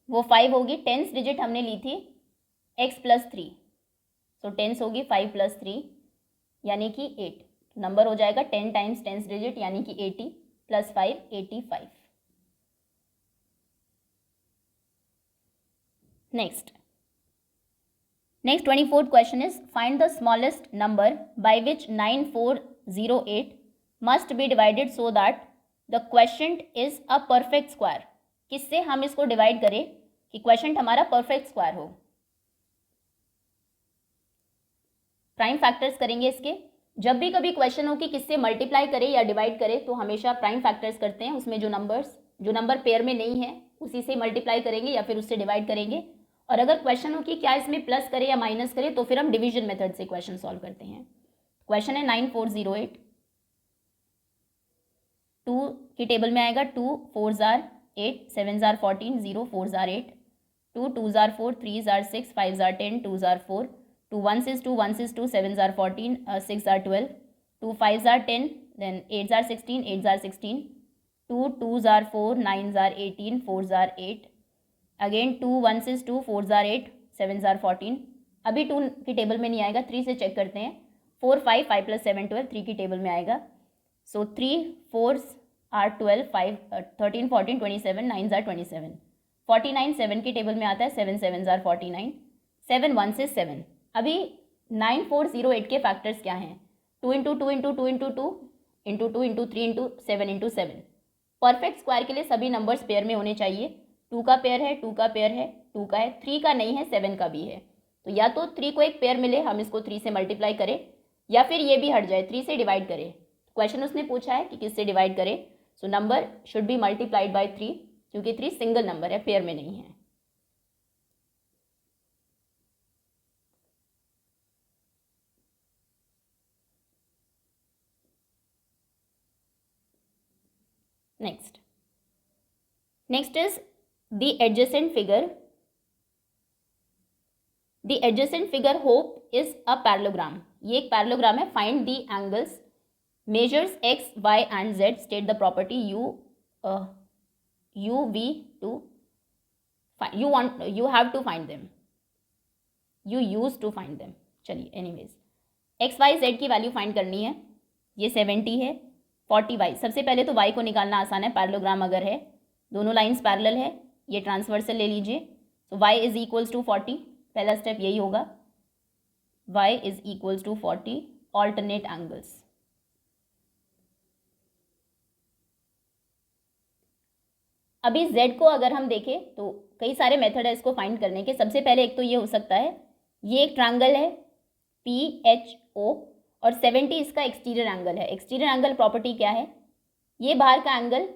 वो 5 होगी। टेंस डिजिट हमने ली थी x+3, सो टेंस होगी 5 + 3 यानी कि 8। नंबर हो जाएगा 10 टाइम्स टेंस डिजिट यानी कि 80 + 5 85। Next 24th question is, find the smallest number by which 9408 must be divided so that the quotient is a perfect square। किससे हम इसको डिवाइड करें कि क्वेश्चन हमारा परफेक्ट स्क्वायर हो? प्राइम फैक्टर्स करेंगे इसके। जब भी कभी क्वेश्चन हो कि किससे मल्टीप्लाई करें या डिवाइड करें, तो हमेशा प्राइम फैक्टर्स करते हैं। उसमें जो नंबर पेयर में नहीं है उसी से मल्टीप्लाई करेंगे या फिर उससे डिवाइड करेंगे। और अगर क्वेश्चन हो कि क्या इसमें प्लस करें या माइनस करें, तो फिर हम डिवीजन मेथड से क्वेश्चन सॉल्व करते हैं। क्वेश्चन है 9408, 2 की टेबल में आएगा 2 4s are 8, 7s are 14, 0 4s are 8, 2 2s are 4, 3s are 6, 5s are 10, 2s are 4, 2 1s is 2, 1s is 2, 7s are 14, 6 are 12, 2 5s are 10, then 8s are 16, 8s are 16, 2 2s are 4, 9s are 18, 4s are 8, again 2 1s is 2, 4s are 8, 7s are 14। अभी 2 की table में नहीं आएगा, 3 से check करते हैं। 4 5, 5 + 7 12, 3 की table में आएगा। सो 3 4s are 12, 5 13 14 27, 9s are 27, 49 7 की टेबल में आता है, 7 7s are 49, 7 1s is 7। अभी 9408 के फैक्टर्स क्या हैं? 2 × 2 × 2 × 2 × 2 × 3 × 7 × 7। परफेक्ट स्क्वायर के लिए सभी नंबर्स पेयर में होने चाहिए। 2 का पेयर है, 2 का पेयर है, 2 का है, 3 का नहीं है, 7 का भी है। तो या तो 3 को एक पेयर मिले, हम इसको 3 से मल्टीप्लाई करें, या फिर ये भी हट जाए, 3 से डिवाइड करें। क्वेश्चन उसने पूछा है कि किससे डिवाइड करें, so number should be multiplied by 3, क्योंकि 3 सिंगल नंबर है, पेयर में नहीं है। Next is the adjacent figure the adjacent figure HOPE is a parallelogram, ये एक पैरेललोग्राम है. Find the angles, measures x y and z, state the property you we to you have to find them, you use to find them. चलिए anyways, x y z की value find करनी है. ये 70 है, 40 Y. सबसे पहले तो Y को निकालना आसान है, पैरेललोग्राम अगर है, दोनों लाइंस पैरेलल है, ये ट्रांसवर्सल ले लीजिए. तो y इज इक्वल्स टू 40, पहला स्टेप यही होगा. y is equals to 40 alternate angles. अभी z को अगर हम देखें तो कई सारे मेथड है इसको फाइंड करने के. सबसे पहले एक तो ये हो सकता है, ये एक ट्रायंगल है PHO और 70 इसका एक्सटीरियर एंगल है. एक्सटीरियर एंगल प्रॉपर्टी क्या है, ये बाहर का एंगल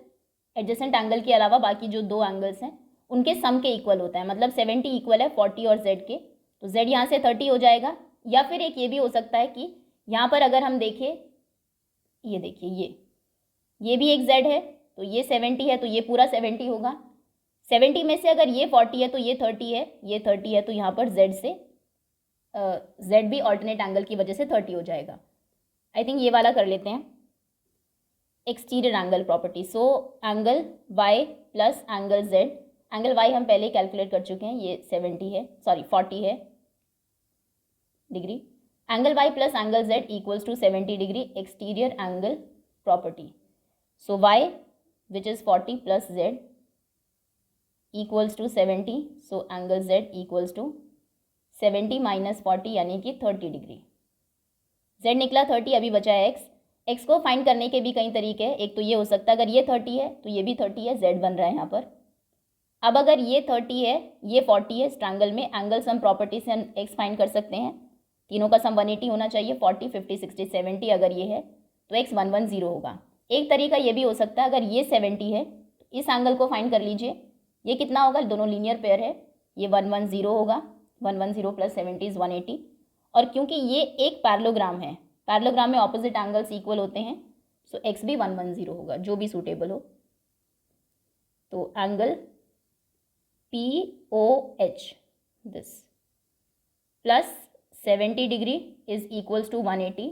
एडजेसेंट एंगल के अलावा बाकी जो दो एंगल्स हैं उनके सम के इक्वल होता है. मतलब 70 इक्वल है 40 और z के, तो z यहाँ से 30 हो जाएगा. या फिर एक ये भी हो सकता है कि यहाँ पर अगर हम देखें, ये देखिए ये भी एक z है, तो ये 70 है तो ये पूरा 70 होगा. 70 में से अगर ये 40 है तो ये 30 है, ये 30 है, तो यहाँ पर z भी ऑल्टरनेट एंगल की वजह से 30 हो जाएगा. आई थिंक ये वाला कर लेते हैं, exterior angle property. So angle y plus angle z, angle y हम पहले कैलकुलेट कर चुके हैं, ये 40 है degree. Angle y plus angle z equals to 70 degree, exterior angle property. So y which is 40 plus z equals to 70, so angle z equals to 70 minus 40 यानी कि 30 degree. z निकला 30, अभी बचा है x को फाइंड करने के भी कई तरीके हैं. एक तो ये हो सकता है अगर ये 30 है तो ये भी 30 है, z बन रहा है यहाँ पर. अब अगर ये 30 है, ये 40 है, इस ट्रायंगल में एंगल सम प्रॉपर्टी से हम x फाइंड कर सकते हैं. तीनों का सम 180 होना चाहिए. 40, 50, 60, 70 अगर ये है तो x 110 होगा. एक तरीका ये भी हो सकता है, अगर ये 70 है तो इस एंगल को फाइंड कर लीजिए. ये कितना होगा, दोनों लीनियर पेयर है, ये 110 होगा. 110 प्लस 70 इज़ 180. और क्योंकि ये एक पैरेललोग्राम है, पैरेललोग्राम में ऑपोजिट एंगल्स इक्वल होते हैं, सो x भी 110 होगा, जो भी सूटेबल हो. तो angle POH this plus 70 degree is equals to 180.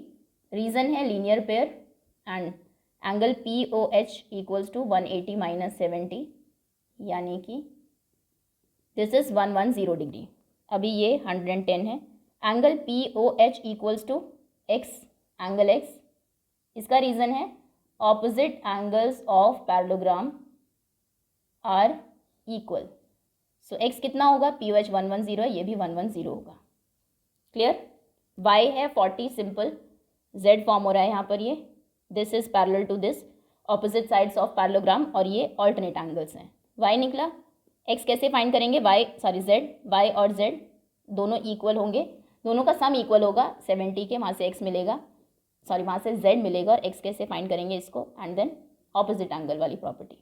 Reason है linear pair, and angle POH equals to 180 minus 70 यानी कि दिस इज़ 110 डिग्री. अभी ये 110 है. Angle POH equals to x, angle x. इसका रीज़न है opposite angles of parallelogram are equal. So x कितना होगा, POH 110 है, ये भी 110 होगा. क्लियर. y है 40 सिंपल, z फॉर्म हो रहा है यहाँ पर, ये this is parallel to this, opposite sides of parallelogram, और ये ऑल्टरनेट एंगल्स हैं. y निकला. x कैसे फाइंड करेंगे, z, y और z दोनों इक्वल होंगे, दोनों का सम इक्वल होगा 70 के, वहाँ से x मिलेगा, वहाँ से z मिलेगा, और x कैसे फाइंड करेंगे इसको, एंड देन ऑपोजिट एंगल वाली प्रॉपर्टी.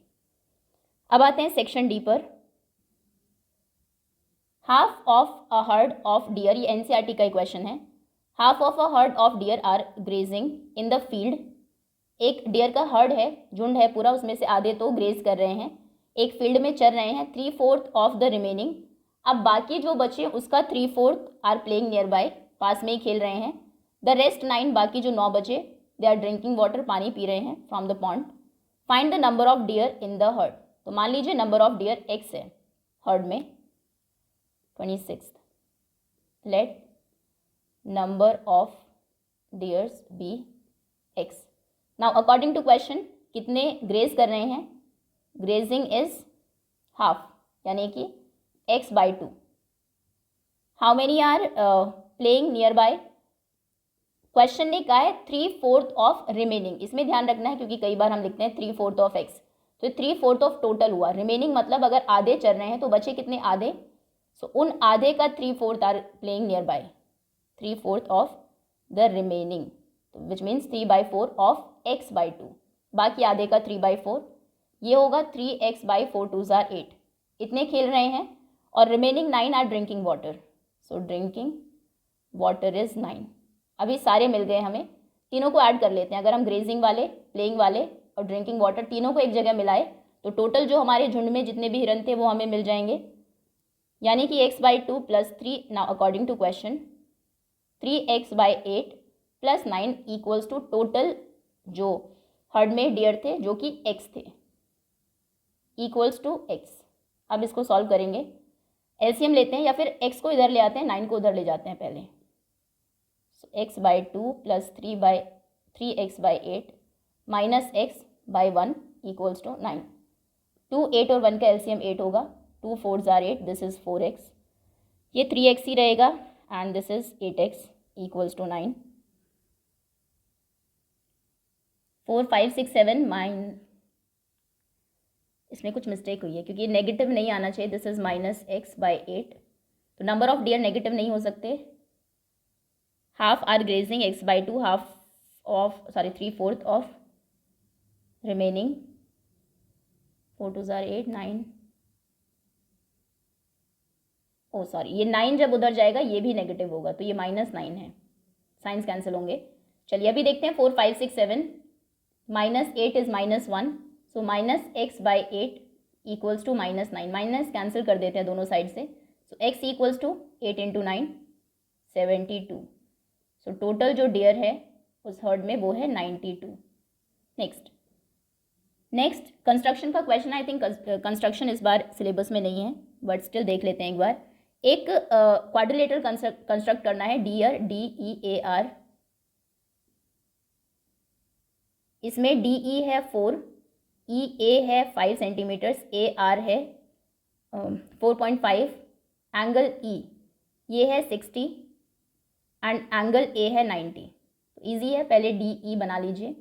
अब आते हैं सेक्शन डी पर. Half of a herd of deer, ये एनसीईआरटी का क्वेश्चन है. Half of a herd of deer are grazing in the field. एक डियर का हर्ड है, झुंड है पूरा, उसमें से आधे तो ग्रेज कर रहे हैं, एक फील्ड में चल रहे हैं. 3/4 ऑफ द रिमेनिंग, अब बाकी जो बचे उसका 3/4 आर प्लेइंग नियर बाय, पास में ही खेल रहे हैं. द रेस्ट 9, बाकी जो 9 बचे, दे आर ड्रिंकिंग वाटर, पानी पी रहे हैं from the pond. Find the number of deer in the herd. तो मान लीजिए नंबर ऑफ डियर x है हर्ड में, 26. Let number of deers be x. Now according to question कितने ग्रेज कर रहे हैं, ग्रेजिंग इज हाफ यानी कि x/2. How many are playing nearby, question ने कहा है 3/4 ऑफ रिमेनिंग. इसमें ध्यान रखना है क्योंकि कई बार हम लिखते हैं 3/4 ऑफ x, तो 3/4 ऑफ टोटल हुआ. रिमेनिंग मतलब अगर आधे चल रहे हैं तो बचे कितने, आधे. सो उन आधे का 3/4 are playing nearby, 3/4 of the remaining, which means 3/4 of x/2. बाकी आधे का 3/4, ये होगा 3x/4 2 = 8. इतने खेल रहे हैं, और remaining 9 are drinking water. So drinking water is 9. अभी सारे मिल गए हमें, तीनों को ऐड कर लेते हैं. अगर हम ग्रेजिंग वाले, प्लेइंग वाले और ड्रिंकिंग वाटर तीनों को एक जगह मिलाए तो टोटल जो हमारे झुंड में जितने भी हिरन थे वो हमें मिल जाएंगे. यानी कि x/2 plus 3, now according to question 3x/8 plus 9 equals to total जो हर्ड में डियर थे जो कि x थे, इक्वल्स टू x। अब इसको सॉल्व करेंगे, एलसीएम लेते हैं या फिर x को इधर ले आते हैं, 9 को उधर ले जाते हैं पहले। So x/2 plus 3x/8 minus x/1 equals to 9। 2, 8 और 1 का एलसीएम 8 होगा, 2 4s are 8, this is 4x, ये 3x ही रहेगा and this is 8x equals to 9। 4 5 6 7 इसमें कुछ मिस्टेक हुई है क्योंकि नेगेटिव नहीं आना चाहिए, दिस इज -x/8, तो नंबर ऑफ डियर नेगेटिव नहीं हो सकते। Half are grazing x/2, half of 3/4 of remaining, 4 2s are 8 9, oh sorry ये 9 जब उधर जाएगा ये भी नेगेटिव होगा तो ये -9 है, साइंस कैंसिल होंगे। चलिए अभी देखते हैं 4 5 6 7, -8 is -1, so -x/8 equals to -9, minus cancel कर देते हैं दोनों साइड से, so x equals to 8 × 9 72, so total जो डियर है उस हर्ड में वो है 92। नेक्स्ट कंस्ट्रक्शन का क्वेश्चन, आई थिंक कंस्ट्रक्शन इस बार सिलेबस में नहीं है बट स्टिल देख लेते हैं एक बार। एक क्वाड्रिलेटरल कंस्ट्रक्ट करना है, डियर DEAR, इसमें DE है 4, EA है 5 सेंटीमीटर्स, AR है 4.5, एंगल E ये है 60 एंड एंगल A है 90। तो ईजी है, पहले DE बना लीजिए,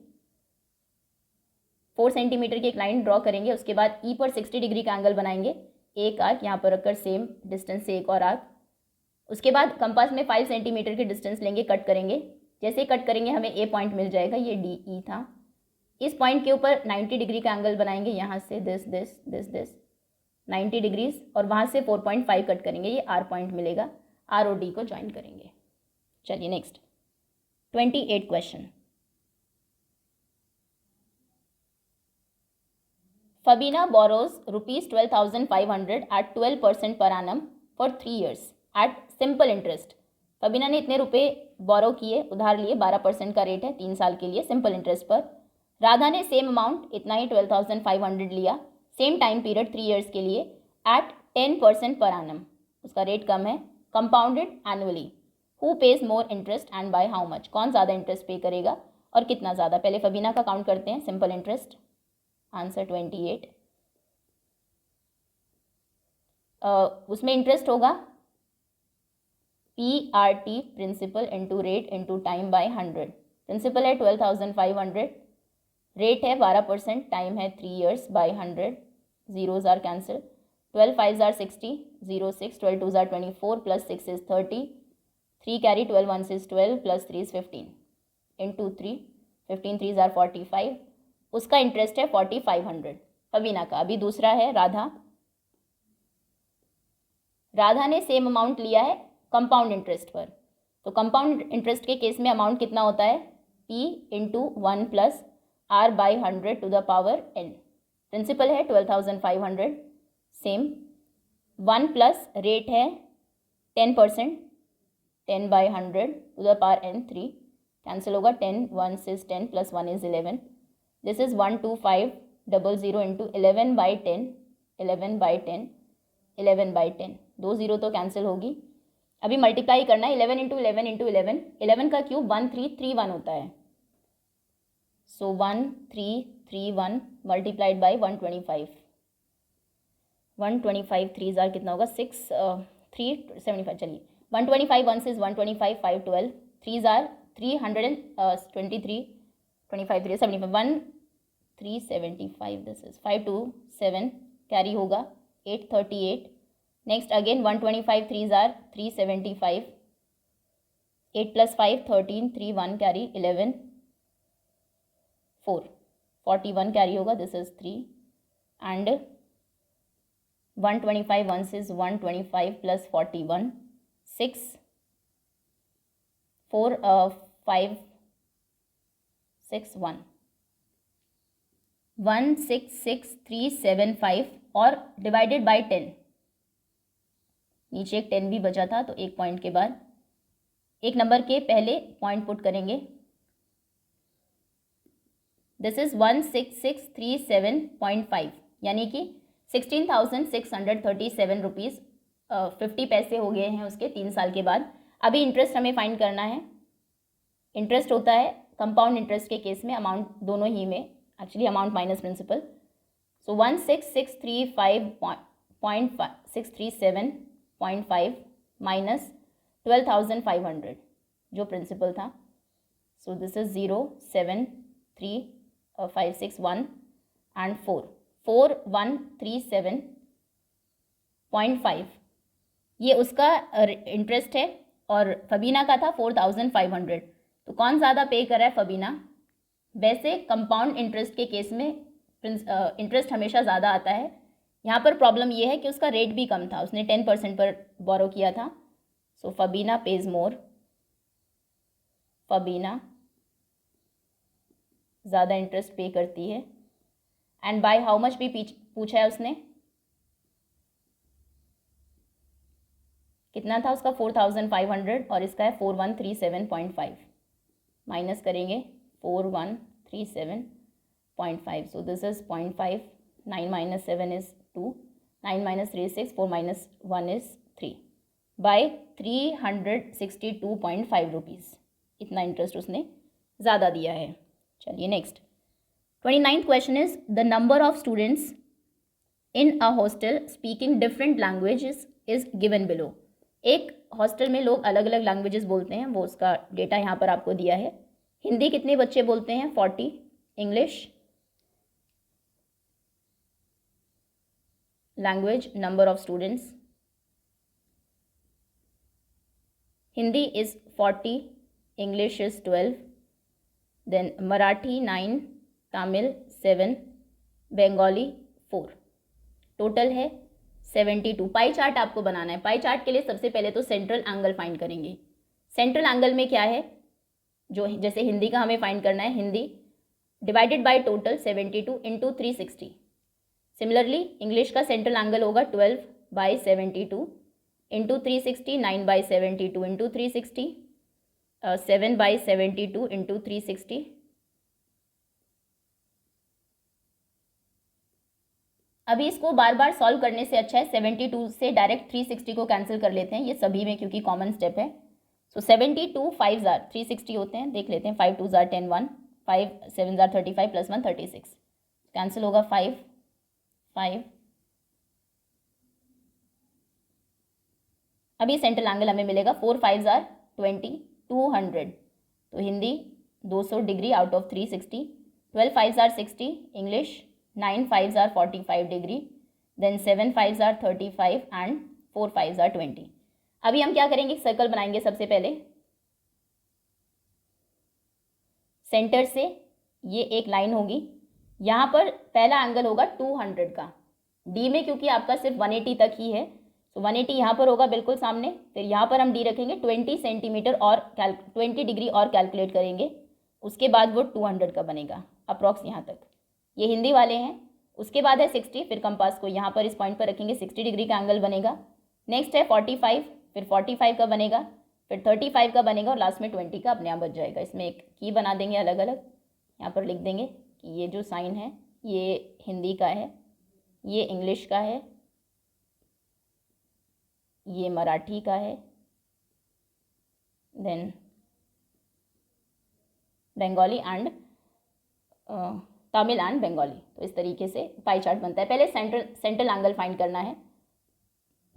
4 सेंटीमीटर की एक लाइन ड्रॉ करेंगे, उसके बाद E पर 60 डिग्री का एंगल बनाएंगे, एक आर्क यहाँ पर रखकर सेम डिस्टेंस से एक और आर्क, उसके बाद कंपास में 5 सेंटीमीटर की डिस्टेंस लेंगे, कट करेंगे, जैसे ही कट करेंगे हमें A पॉइंट मिल जाएगा, ये DE था। इस पॉइंट के ऊपर 90 डिग्री का एंगल बनाएंगे, यहाँ से दिस 90 डिग्रीज, और वहाँ से 4.5 कट करेंगे, ये R पॉइंट मिलेगा, R और D को ज्वाइन करेंगे। चलिए next 28 question. Fabina borrows rupees 12,500 at 12% per annum for 3 years at simple interest। फबीना ने इतने रुपए बोरो किए, उधार लिए, 12% का रेट है 3 साल के लिए सिंपल इंटरेस्ट पर। राधा ने सेम अमाउंट इतना ही 12,500 लिया, सेम टाइम पीरियड 3 इयर्स के लिए एट 10% पर annum, उसका रेट कम है, compounded annually. Who page more interest and by how much, कौन ज़्यादा इंटरेस्ट पे करेगा और कितना ज़्यादा। पहले फबीना का काउंट करते हैं, सिंपल इंटरेस्ट, आंसर 28। उसमें इंटरेस्ट होगा PRT principal into rate into time by 100। Principal है 12,500, रेट है 12%, टाइम है 3 years by 100, zeros are cancel, 12 5s are 60, 0 6, 12 2s are 24 plus 6 is 30, 3 carry, 12 1s is 12 plus 3 is 15 into 3, 15 3s are 45, उसका interest है 4,500 फबीना का। अभी दूसरा है राधा, राधा ने सेम अमाउंट लिया है कंपाउंड इंटरेस्ट पर, तो कंपाउंड इंटरेस्ट के केस में अमाउंट कितना होता है, P into 1 plus R by 100 to the power N। Principal है 12,500, सेम, 1 प्लस रेट है 10%, 10 by 100 to the power N 3, cancel होगा, 10 1 is 10 प्लस 1 is 11, this is 12500 into 11 by 10, 11 by 10, 11 by 10, 2 0 तो कैंसिल होगी। अभी मल्टीप्लाई करना है, 11 इंटू 11 इंटू 11, 11 का क्यूब 1331 होता है, सो 1331 मल्टीप्लाइड बाई 125, 125 3s आर कितना होगा 6 375, चलिए 125 1 is 125 5 12, 3s are 323, 25 3 75, 1 375, this is 5 2 7 carry होगा 838, next again 125 3s are 375, 8 plus 5 13, 3 1 carry 11, 4 41 carry होगा, this is 3 and 125 1 is 125 plus 41, 6 4 5 6 1 166 375 और डिवाइडेड बाय 10, नीचे एक 10 भी बचा था, तो एक पॉइंट के बाद एक नंबर के पहले पॉइंट पुट करेंगे। दिस इज़ 16637.5 यानी कि 16,637 रुपीज़ 50 पैसे हो गए हैं उसके 3 साल के बाद। अभी इंटरेस्ट हमें फाइंड करना है। इंटरेस्ट होता है कंपाउंड इंटरेस्ट के केस में अमाउंट दोनों ही में, एक्चुअली अमाउंट माइनस प्रिंसिपल। सो 16637.5 माइनस 12,500 जो प्रिंसिपल था। सो दिस इज 0 7 3 5 6 1 एंड 4137.5 ये उसका इंटरेस्ट है और फबीना का था 4,500। तो कौन ज़्यादा पे कर रहा है? फबीना। वैसे कंपाउंड इंटरेस्ट के केस में इंटरेस्ट हमेशा ज़्यादा आता है। यहाँ पर प्रॉब्लम ये है कि उसका रेट भी कम था, उसने 10% पर बोरो किया था। सो फबीना पेज मोर, फबीना ज़्यादा इंटरेस्ट पे करती है। एंड बाय हाउ मच भी पूछा है उसने, कितना था उसका? 4,500 और इसका है 4137.5। माइनस करेंगे 4137.5। सो this is 0.5, 9 minus 7 is 2, 9 minus 3 is 6, 4 minus 1 is 3 by 362.5 rupees. इतना इंटरेस्ट उसने ज़्यादा दिया है। चलिए next 29th question is the number of students in a hostel speaking different languages is given below. एक हॉस्टल में लोग अलग अलग लैंग्वेजेस बोलते हैं, वो उसका डेटा यहाँ पर आपको दिया है। हिंदी कितने बच्चे बोलते हैं? 40। English language number of students, Hindi is 40, English is 12, then Marathi 9, Tamil 7, Bengali 4, total है 72। पाई चार्ट आपको बनाना है। पाई चार्ट के लिए सबसे पहले तो सेंट्रल एंगल फाइंड करेंगे। सेंट्रल एंगल में क्या है? जो जैसे हिंदी का हमें फाइंड करना है, Hindi divided by total 72 into 360। Similarly English का सेंट्रल एंगल होगा 12/72 इंटू 360, 9/72 इंटू 360, 7/72 इंटू 360। अभी इसको बार बार सॉल्व करने से अच्छा है 72 से डायरेक्ट 360 को कैंसिल कर लेते हैं, ये सभी में क्योंकि कॉमन स्टेप है। सो 72 5 जार 360 होते हैं, देख लेते हैं। 5 2 जार 10 1, 5 7 जार 35 प्लस 1 36, कैंसिल होगा 5 5। अभी सेंट्रल एंगल हमें मिलेगा 4 5 जार 20 200। तो हिंदी 200 डिग्री आउट ऑफ 360, 12 5 जार 60, इंग्लिश 9 5 जार 45 डिग्री, देन 7 5 जार 35 एंड 4 5 जार 20। अभी हम क्या करेंगे? सर्कल बनाएंगे सबसे पहले। सेंटर से ये एक लाइन होगी, यहाँ पर पहला एंगल होगा 200 का। डी में क्योंकि आपका सिर्फ 180 तक ही है, तो 180 यहाँ पर होगा बिल्कुल सामने। फिर यहाँ पर हम डी रखेंगे 20 सेंटीमीटर और 20 डिग्री और कैलकुलेट करेंगे, उसके बाद वो 200 का बनेगा अप्रॉक्स यहाँ तक। ये हिंदी वाले हैं। उसके बाद है 60, फिर कंपास को यहाँ पर इस पॉइंट पर रखेंगे, 60 डिग्री का एंगल बनेगा। नेक्स्ट है 45, फिर 45 का बनेगा, फिर 35 का बनेगा और लास्ट में 20 का अपने आप बच जाएगा। इसमें एक की बना देंगे अलग अलग, यहाँ पर लिख देंगे कि ये जो साइन है ये हिंदी का है, ये इंग्लिश का है, ये मराठी का है, then Bengali and Tamil and Bengali. तो इस तरीके से पाई चार्ट बनता है। पहले सेंट्रल एंगल फाइंड करना है,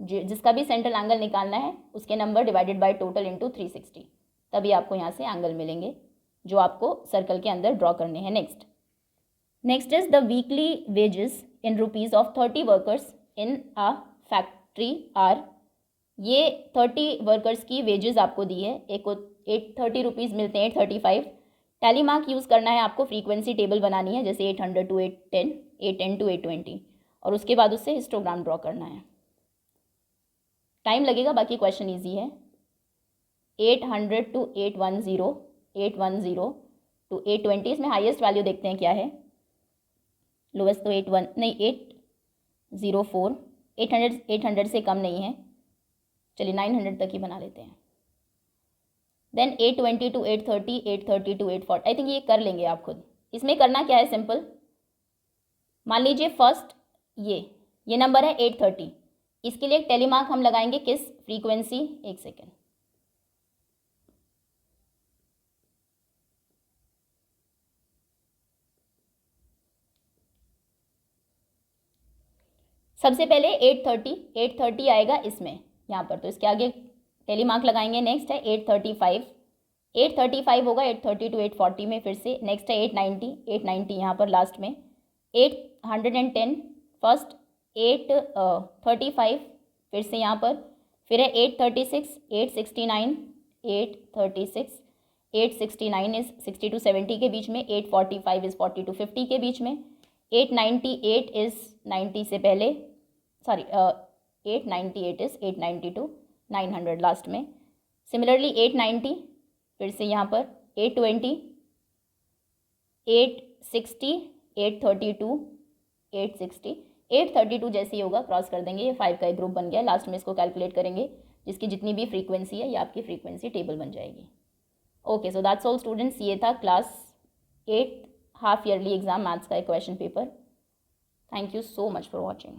जिसका भी सेंट्रल एंगल निकालना है उसके number divided by total into 360, तभी आपको यहाँ से एंगल मिलेंगे जो आपको सर्कल के अंदर ड्रॉ करने हैं। Next is the weekly wages in rupees of 30 workers in a factory are. ये 30 वर्कर्स की वेजेस आपको दी है। एक को 830 रुपीज़ मिलते हैं, 835। टैली मार्क यूज़ करना है आपको, फ्रीक्वेंसी टेबल बनानी है, जैसे 800 to 810, 810 to 820, और उसके बाद उससे हिस्टोग्राम ड्रॉ करना है। टाइम लगेगा, बाकी क्वेश्चन इजी है। 800 to 810, 810 to 820, इसमें हाईएस्ट वैल्यू देखते हैं क्या है। लोवेस्ट तो 804, 800 से कम नहीं है। चलिए 900 तक ही बना लेते हैं। Then 820 to 830, 830 to 840, I think ये कर लेंगे आप खुद। इसमें करना क्या है, सिंपल, मान लीजिए फर्स्ट ये नंबर है 830, इसके लिए एक टेलीमार्क हम लगाएंगे किस फ्रीक्वेंसी, एक सेकेंड, सबसे पहले 830 आएगा इसमें यहाँ पर, तो इसके आगे टेलीमार्क लगाएंगे। नेक्स्ट है 835 होगा 830 टू 840 में, फिर से नेक्स्ट है 890 यहाँ पर लास्ट में, 810 फर्स्ट, 835 फिर से यहाँ पर, फिर है 836, 869, 836, 869 इज 60 टू 70 के बीच में, 845 इज 40 टू 50 के बीच में, 898 इज 90 से पहले, सॉरी 898 इज 890 टू 900 लास्ट में। सिमिलरली 890 फिर से यहाँ पर, 820, 860, 832, 860, 832 जैसे ही होगा क्रॉस कर देंगे, ये 5 का एक ग्रुप बन गया। लास्ट में इसको कैलकुलेट करेंगे, जिसकी जितनी भी फ्रीक्वेंसी है ये आपकी फ्रीक्वेंसी टेबल बन जाएगी। Okay, so that's all students, ये था class 8 half yearly exam maths का एक question paper. Thank you so much for watching.